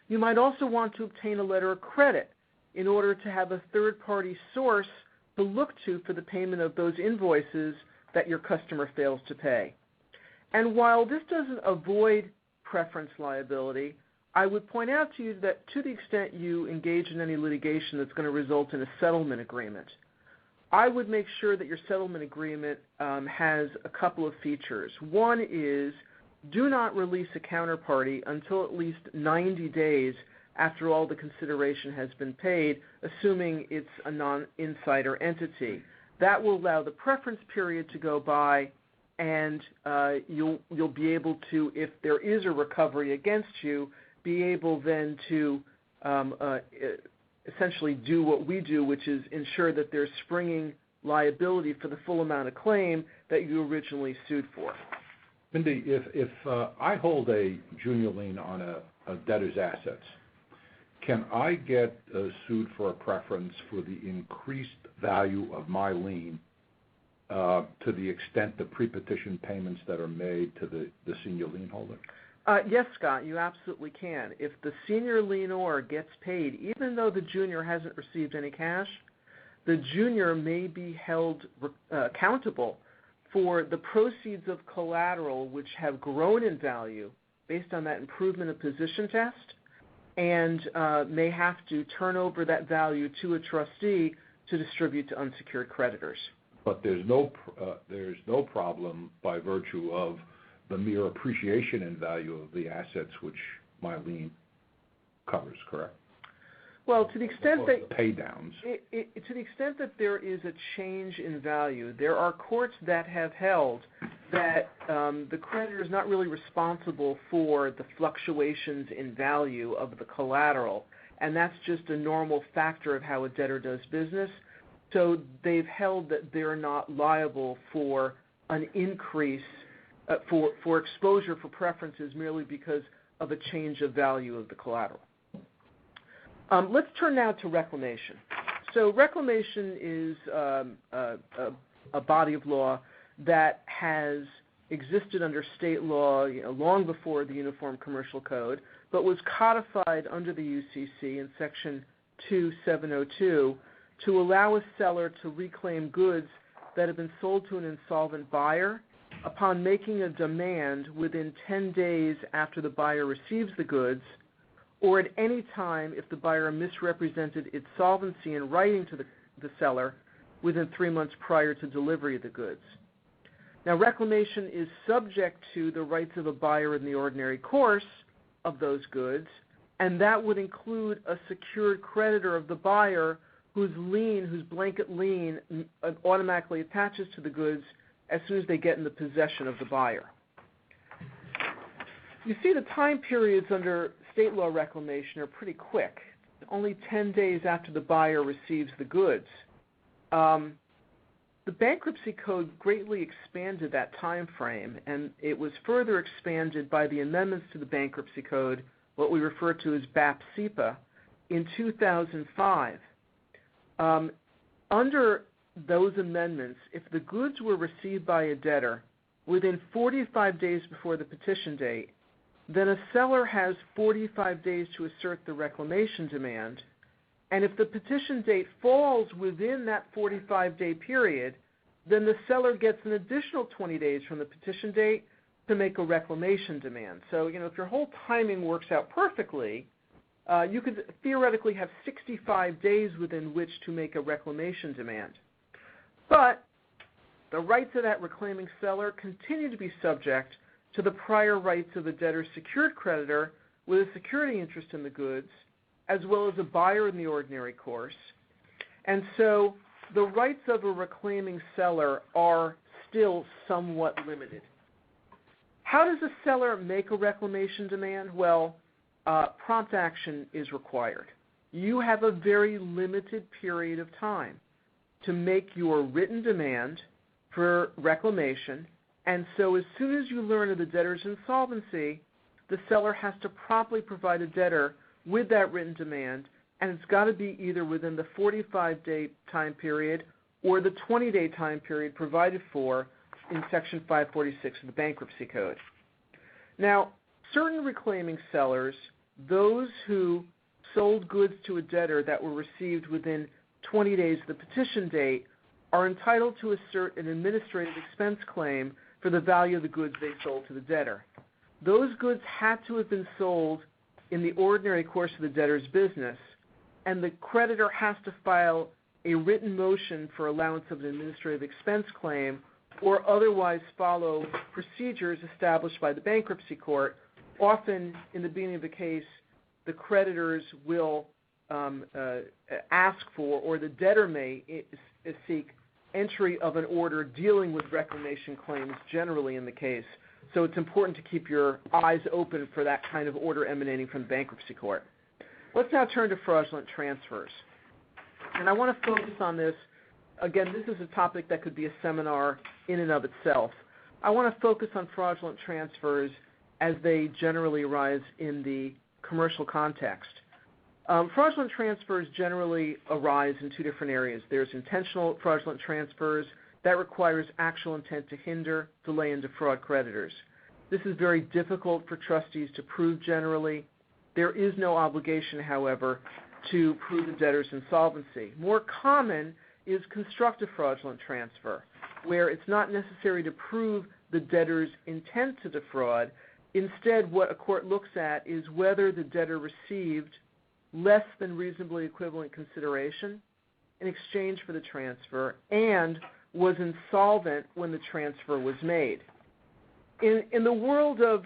[SPEAKER 4] You might also want to obtain a letter of credit in order to have a third-party source to look to for the payment of those invoices that your customer fails to pay. And while this doesn't avoid preference liability, I would point out to you that to the extent you engage in any litigation that's going to result in a settlement agreement, I would make sure that your settlement agreement has a couple of features. One is, do not release a counterparty until at least 90 days after all the consideration has been paid, assuming it's a non-insider entity. That will allow the preference period to go by, and you'll be able to, if there is a recovery against you, be able then to essentially do what we do, which is ensure that there's springing liability for the full amount of claim that you originally sued for.
[SPEAKER 1] Mindy, if I hold a junior lien on a debtor's assets, can I get sued for a preference for the increased value of my lien to the extent the pre-petition payments that are made to the senior lien holder?
[SPEAKER 4] Yes, Scott, you absolutely can. If the senior lienor gets paid, even though the junior hasn't received any cash, the junior may be held accountable for the proceeds of collateral which have grown in value based on that improvement of position test, and may have to turn over that value to a trustee to distribute to unsecured creditors.
[SPEAKER 1] But there's no problem by virtue of the mere appreciation in value of the assets which my lien covers, correct?
[SPEAKER 4] Well, to the extent that
[SPEAKER 1] pay downs,
[SPEAKER 4] to the extent that there is a change in value, there are courts that have held that the creditor is not really responsible for the fluctuations in value of the collateral, and that's just a normal factor of how a debtor does business. So they've held that they're not liable for an increase for exposure for preferences merely because of a change of value of the collateral. Let's turn now to reclamation. So reclamation is a body of law that has existed under state law long before the Uniform Commercial Code, but was codified under the UCC in Section 2702 to allow a seller to reclaim goods that have been sold to an insolvent buyer upon making a demand within 10 days after the buyer receives the goods, or at any time if the buyer misrepresented its solvency in writing to the seller within 3 months prior to delivery of the goods. Now, reclamation is subject to the rights of a buyer in the ordinary course of those goods, and that would include a secured creditor of the buyer whose blanket lien automatically attaches to the goods as soon as they get in the possession of the buyer. You see, the time periods under state law reclamation are pretty quick, only 10 days after the buyer receives the goods. The Bankruptcy Code greatly expanded that time frame, and it was further expanded by the amendments to the Bankruptcy Code, what we refer to as BAP-CIPA, in 2005. Under those amendments, if the goods were received by a debtor within 45 days before the petition date, then a seller has 45 days to assert the reclamation demand, and if the petition date falls within that 45-day period, then the seller gets an additional 20 days from the petition date to make a reclamation demand. So, if your whole timing works out perfectly, you could theoretically have 65 days within which to make a reclamation demand. But the rights of that reclaiming seller continue to be subject to the prior rights of the debtor's secured creditor with a security interest in the goods, as well as a buyer in the ordinary course. And so the rights of a reclaiming seller are still somewhat limited. How does a seller make a reclamation demand? Well, prompt action is required. You have a very limited period of time to make your written demand for reclamation, and so as soon as you learn of the debtor's insolvency, the seller has to promptly provide a debtor with that written demand, and it's got to be either within the 45-day time period or the 20-day time period provided for in Section 546 of the Bankruptcy Code. Now, certain reclaiming sellers, those who sold goods to a debtor that were received within 20 days of the petition date, are entitled to assert an administrative expense claim for the value of the goods they sold to the debtor. Those goods had to have been sold in the ordinary course of the debtor's business, and the creditor has to file a written motion for allowance of an administrative expense claim or otherwise follow procedures established by the bankruptcy court. Often, in the beginning of the case, the creditors will ask for, or the debtor may seek entry of an order dealing with reclamation claims generally in the case. So it's important to keep your eyes open for that kind of order emanating from the bankruptcy court. Let's now turn to fraudulent transfers. And I want to focus on this. Again, this is a topic that could be a seminar in and of itself. I want to focus on fraudulent transfers as they generally arise in the commercial context. Fraudulent transfers generally arise in two different areas. There's intentional fraudulent transfers. That requires actual intent to hinder, delay, and defraud creditors. This is very difficult for trustees to prove generally. There is no obligation, however, to prove the debtor's insolvency. More common is constructive fraudulent transfer, where it's not necessary to prove the debtor's intent to defraud. Instead, what a court looks at is whether the debtor received less than reasonably equivalent consideration in exchange for the transfer and was insolvent when the transfer was made. In the world of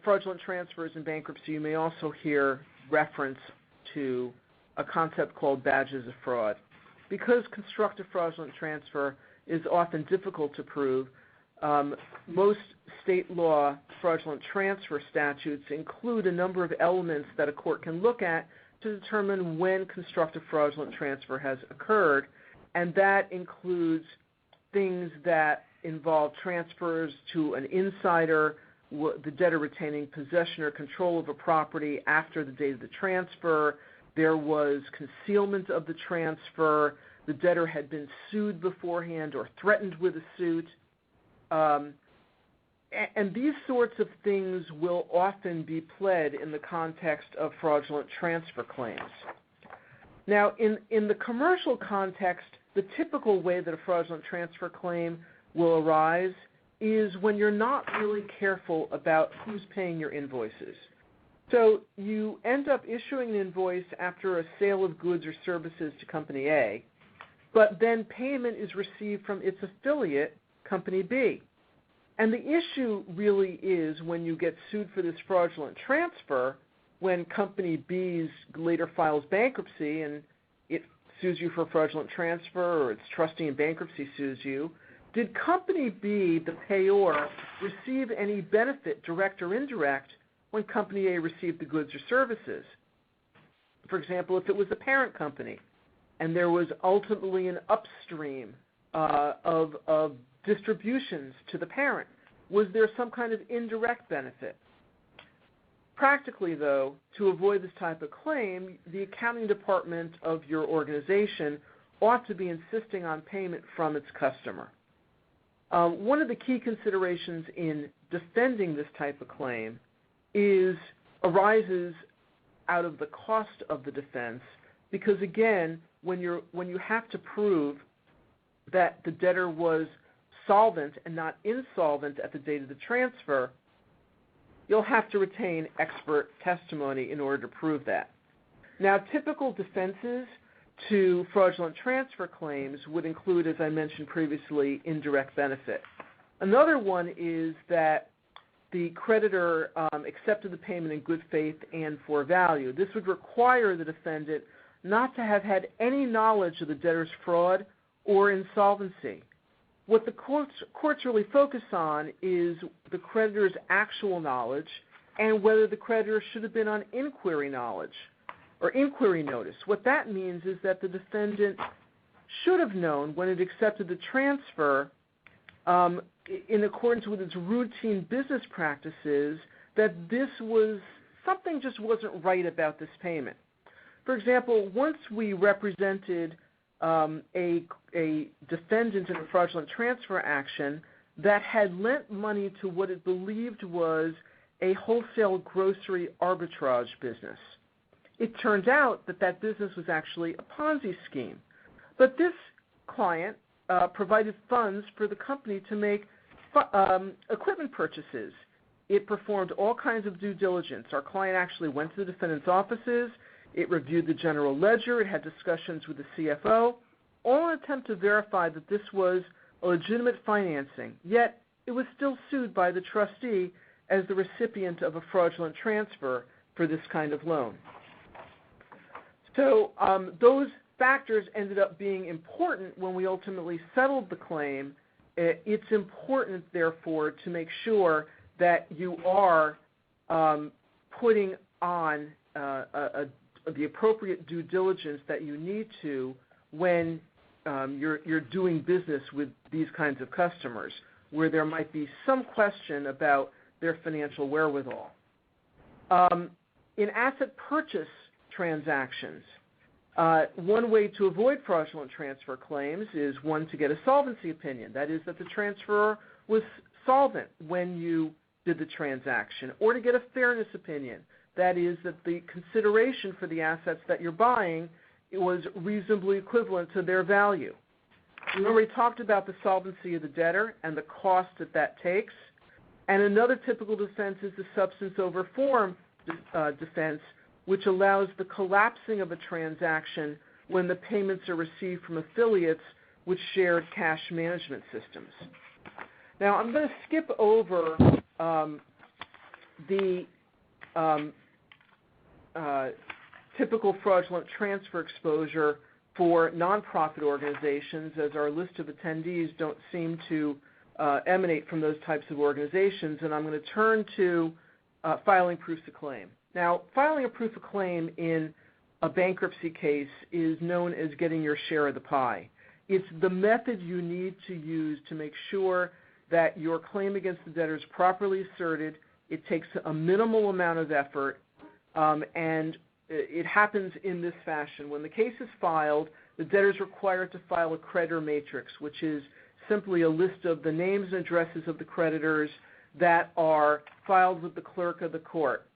[SPEAKER 4] fraudulent transfers in bankruptcy, you may also hear reference to a concept called badges of fraud. Because constructive fraudulent transfer is often difficult to prove, most state law fraudulent transfer statutes include a number of elements that a court can look at to determine when constructive fraudulent transfer has occurred, and that includes things that involve transfers to an insider, the debtor retaining possession or control of a property after the date of the transfer. There was concealment of the transfer. The debtor had been sued beforehand or threatened with a suit. And these sorts of things will often be pled in the context of fraudulent transfer claims. Now, in the commercial context, the typical way that a fraudulent transfer claim will arise is when you're not really careful about who's paying your invoices. So you end up issuing an invoice after a sale of goods or services to Company A, but then payment is received from its affiliate, Company B. And the issue really is when you get sued for this fraudulent transfer, when Company B later files bankruptcy and it sues you for fraudulent transfer, or its trustee in bankruptcy sues you, did Company B, the payor, receive any benefit, direct or indirect, when Company A received the goods or services? For example, if it was a parent company and there was ultimately an upstream of distributions to the parent, was there some kind of indirect benefit? Practically, though, to avoid this type of claim, the accounting department of your organization ought to be insisting on payment from its customer. One of the key considerations in defending this type of claim arises out of the cost of the defense, because again, when you have to prove that the debtor was solvent and not insolvent at the date of the transfer, you'll have to retain expert testimony in order to prove that. Now, typical defenses to fraudulent transfer claims would include, as I mentioned previously, indirect benefit. Another one is that the creditor accepted the payment in good faith and for value. This would require the defendant not to have had any knowledge of the debtor's fraud or insolvency. What the courts really focus on is the creditor's actual knowledge and whether the creditor should have been on inquiry knowledge or inquiry notice. What that means is that the defendant should have known when it accepted the transfer in accordance with its routine business practices that this was something just wasn't right about this payment. For example, once we represented a defendant in a fraudulent transfer action that had lent money to what it believed was a wholesale grocery arbitrage business. It turned out that that business was actually a Ponzi scheme. But this client provided funds for the company to make equipment purchases. It performed all kinds of due diligence. Our client actually went to the defendant's offices. It reviewed the general ledger. It had discussions with the CFO, all in an attempt to verify that this was a legitimate financing. Yet it was still sued by the trustee as the recipient of a fraudulent transfer for this kind of loan. So those factors ended up being important when we ultimately settled the claim, it's important, therefore, to make sure that you are putting on the appropriate due diligence that you need to when you're doing business with these kinds of customers, where there might be some question about their financial wherewithal. In asset purchase transactions, one way to avoid fraudulent transfer claims is, one, to get a solvency opinion. That is, that the transferor was solvent when you did the transaction, or to get a fairness opinion. That is, that the consideration for the assets that you're buying was reasonably equivalent to their value. We already talked about the solvency of the debtor and the cost that takes. And another typical defense is the substance over form defense, which allows the collapsing of a transaction when the payments are received from affiliates with shared cash management systems. Now, I'm going to skip over the typical fraudulent transfer exposure for nonprofit organizations, as our list of attendees don't seem to emanate from those types of organizations, and I'm going to turn to filing proofs of claim. Now, filing a proof of claim in a bankruptcy case is known as getting your share of the pie. It's the method you need to use to make sure that your claim against the debtor is properly asserted. It takes a minimal amount of effort, and it happens in this fashion. When the case is filed, the debtor is required to file a creditor matrix, which is simply a list of the names and addresses of the creditors that are filed with the clerk of the court.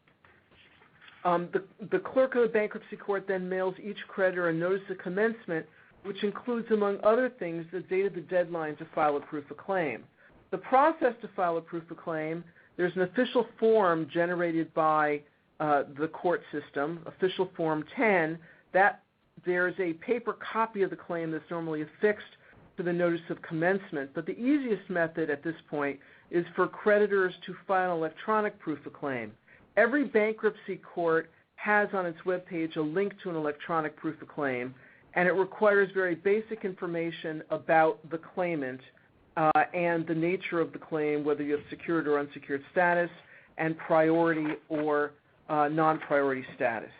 [SPEAKER 4] The clerk of the bankruptcy court then mails each creditor a notice of commencement, which includes, among other things, the date of the deadline to file a proof of claim. The process to file a proof of claim, there's an official form generated by the court system, official form 10, that there's a paper copy of the claim that's normally affixed to the notice of commencement. But the easiest method at this point is for creditors to file an electronic proof of claim. Every bankruptcy court has on its webpage a link to an electronic proof of claim, and it requires very basic information about the claimant and the nature of the claim, whether you have secured or unsecured status, and priority or non-priority status.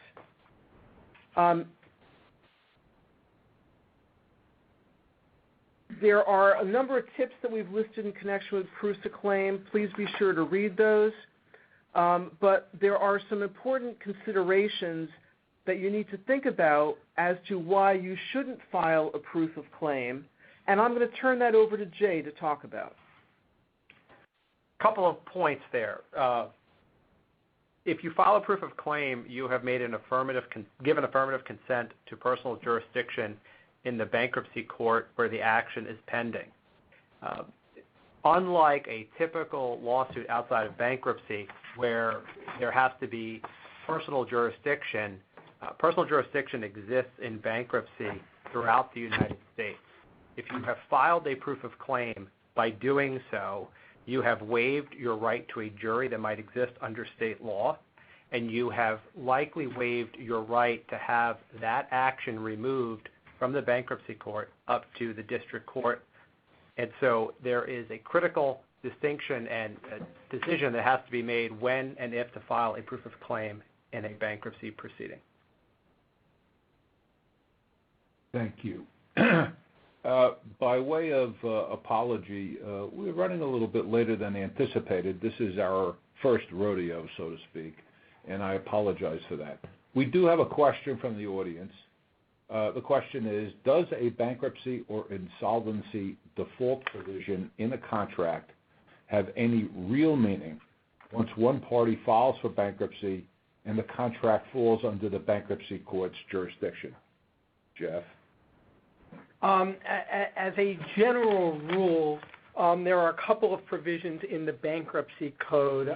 [SPEAKER 4] There are a number of tips that we've listed in connection with proofs of claim. Please be sure to read those. But there are some important considerations that you need to think about as to why you shouldn't file a proof of claim, and I'm going to turn that over to Jay to talk about.
[SPEAKER 2] A couple of points there. If you file a proof of claim, you have made an given affirmative consent to personal jurisdiction in the bankruptcy court where the action is pending. Unlike a typical lawsuit outside of bankruptcy where there has to be personal jurisdiction exists in bankruptcy throughout the United States. If you have filed a proof of claim, by doing so, you have waived your right to a jury that might exist under state law, and you have likely waived your right to have that action removed from the bankruptcy court up to the district court. And so there is a critical distinction and a decision that has to be made when and if to file a proof of claim in a bankruptcy proceeding.
[SPEAKER 1] Thank you. By way of apology, we're running a little bit later than anticipated. This is our first rodeo, so to speak, and I apologize for that. We do have a question from the audience. The question is, does a bankruptcy or insolvency default provision in a contract have any real meaning once one party files for bankruptcy and the contract falls under the bankruptcy court's jurisdiction? Jeff?
[SPEAKER 3] As a general rule, there are a couple of provisions in the bankruptcy code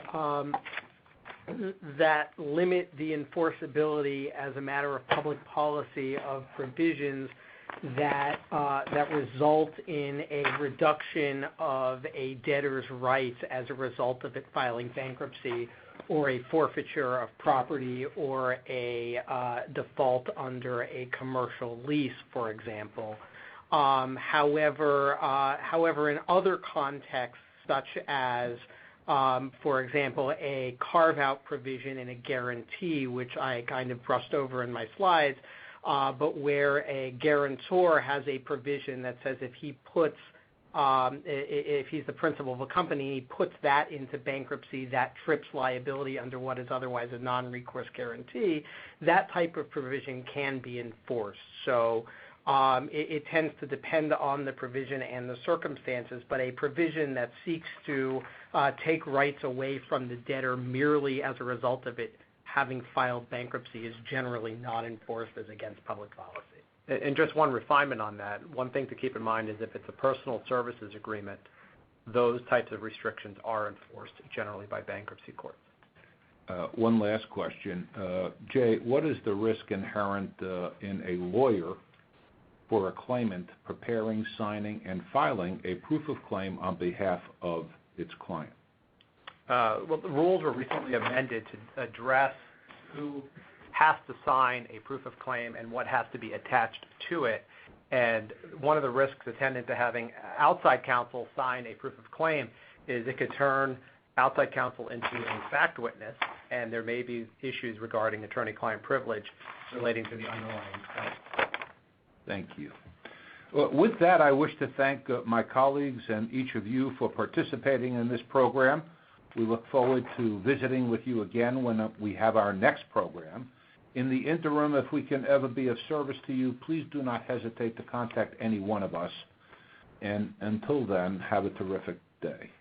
[SPEAKER 3] that limit the enforceability as a matter of public policy of provisions that result in a reduction of a debtor's rights as a result of it filing bankruptcy, or a forfeiture of property, or a default under a commercial lease, for example. However, in other contexts, such as, for example, a carve-out provision in a guarantee, which I kind of brushed over in my slides, but where a guarantor has a provision that says if he puts, if he's the principal of a company, he puts that into bankruptcy, that trips liability under what is otherwise a non-recourse guarantee, that type of provision can be enforced. So it tends to depend on the provision and the circumstances, but a provision that seeks to take rights away from the debtor merely as a result of it having filed bankruptcy is generally not enforced as against public policy.
[SPEAKER 2] And just one refinement on that, one thing to keep in mind is if it's a personal services agreement, those types of restrictions are enforced generally by bankruptcy courts.
[SPEAKER 1] One last question. Jay, what is the risk inherent in a lawyer for a claimant preparing, signing, and filing a proof of claim on behalf of its client?
[SPEAKER 2] Well, the rules were recently amended to address who has to sign a proof of claim and what has to be attached to it. And one of the risks attendant to having outside counsel sign a proof of claim is it could turn outside counsel into a fact witness, and there may be issues regarding attorney-client privilege relating to the underlying claim.
[SPEAKER 1] Thank you. With that, I wish to thank my colleagues and each of you for participating in this program. We look forward to visiting with you again when we have our next program. In the interim, if we can ever be of service to you, please do not hesitate to contact any one of us. And until then, have a terrific day.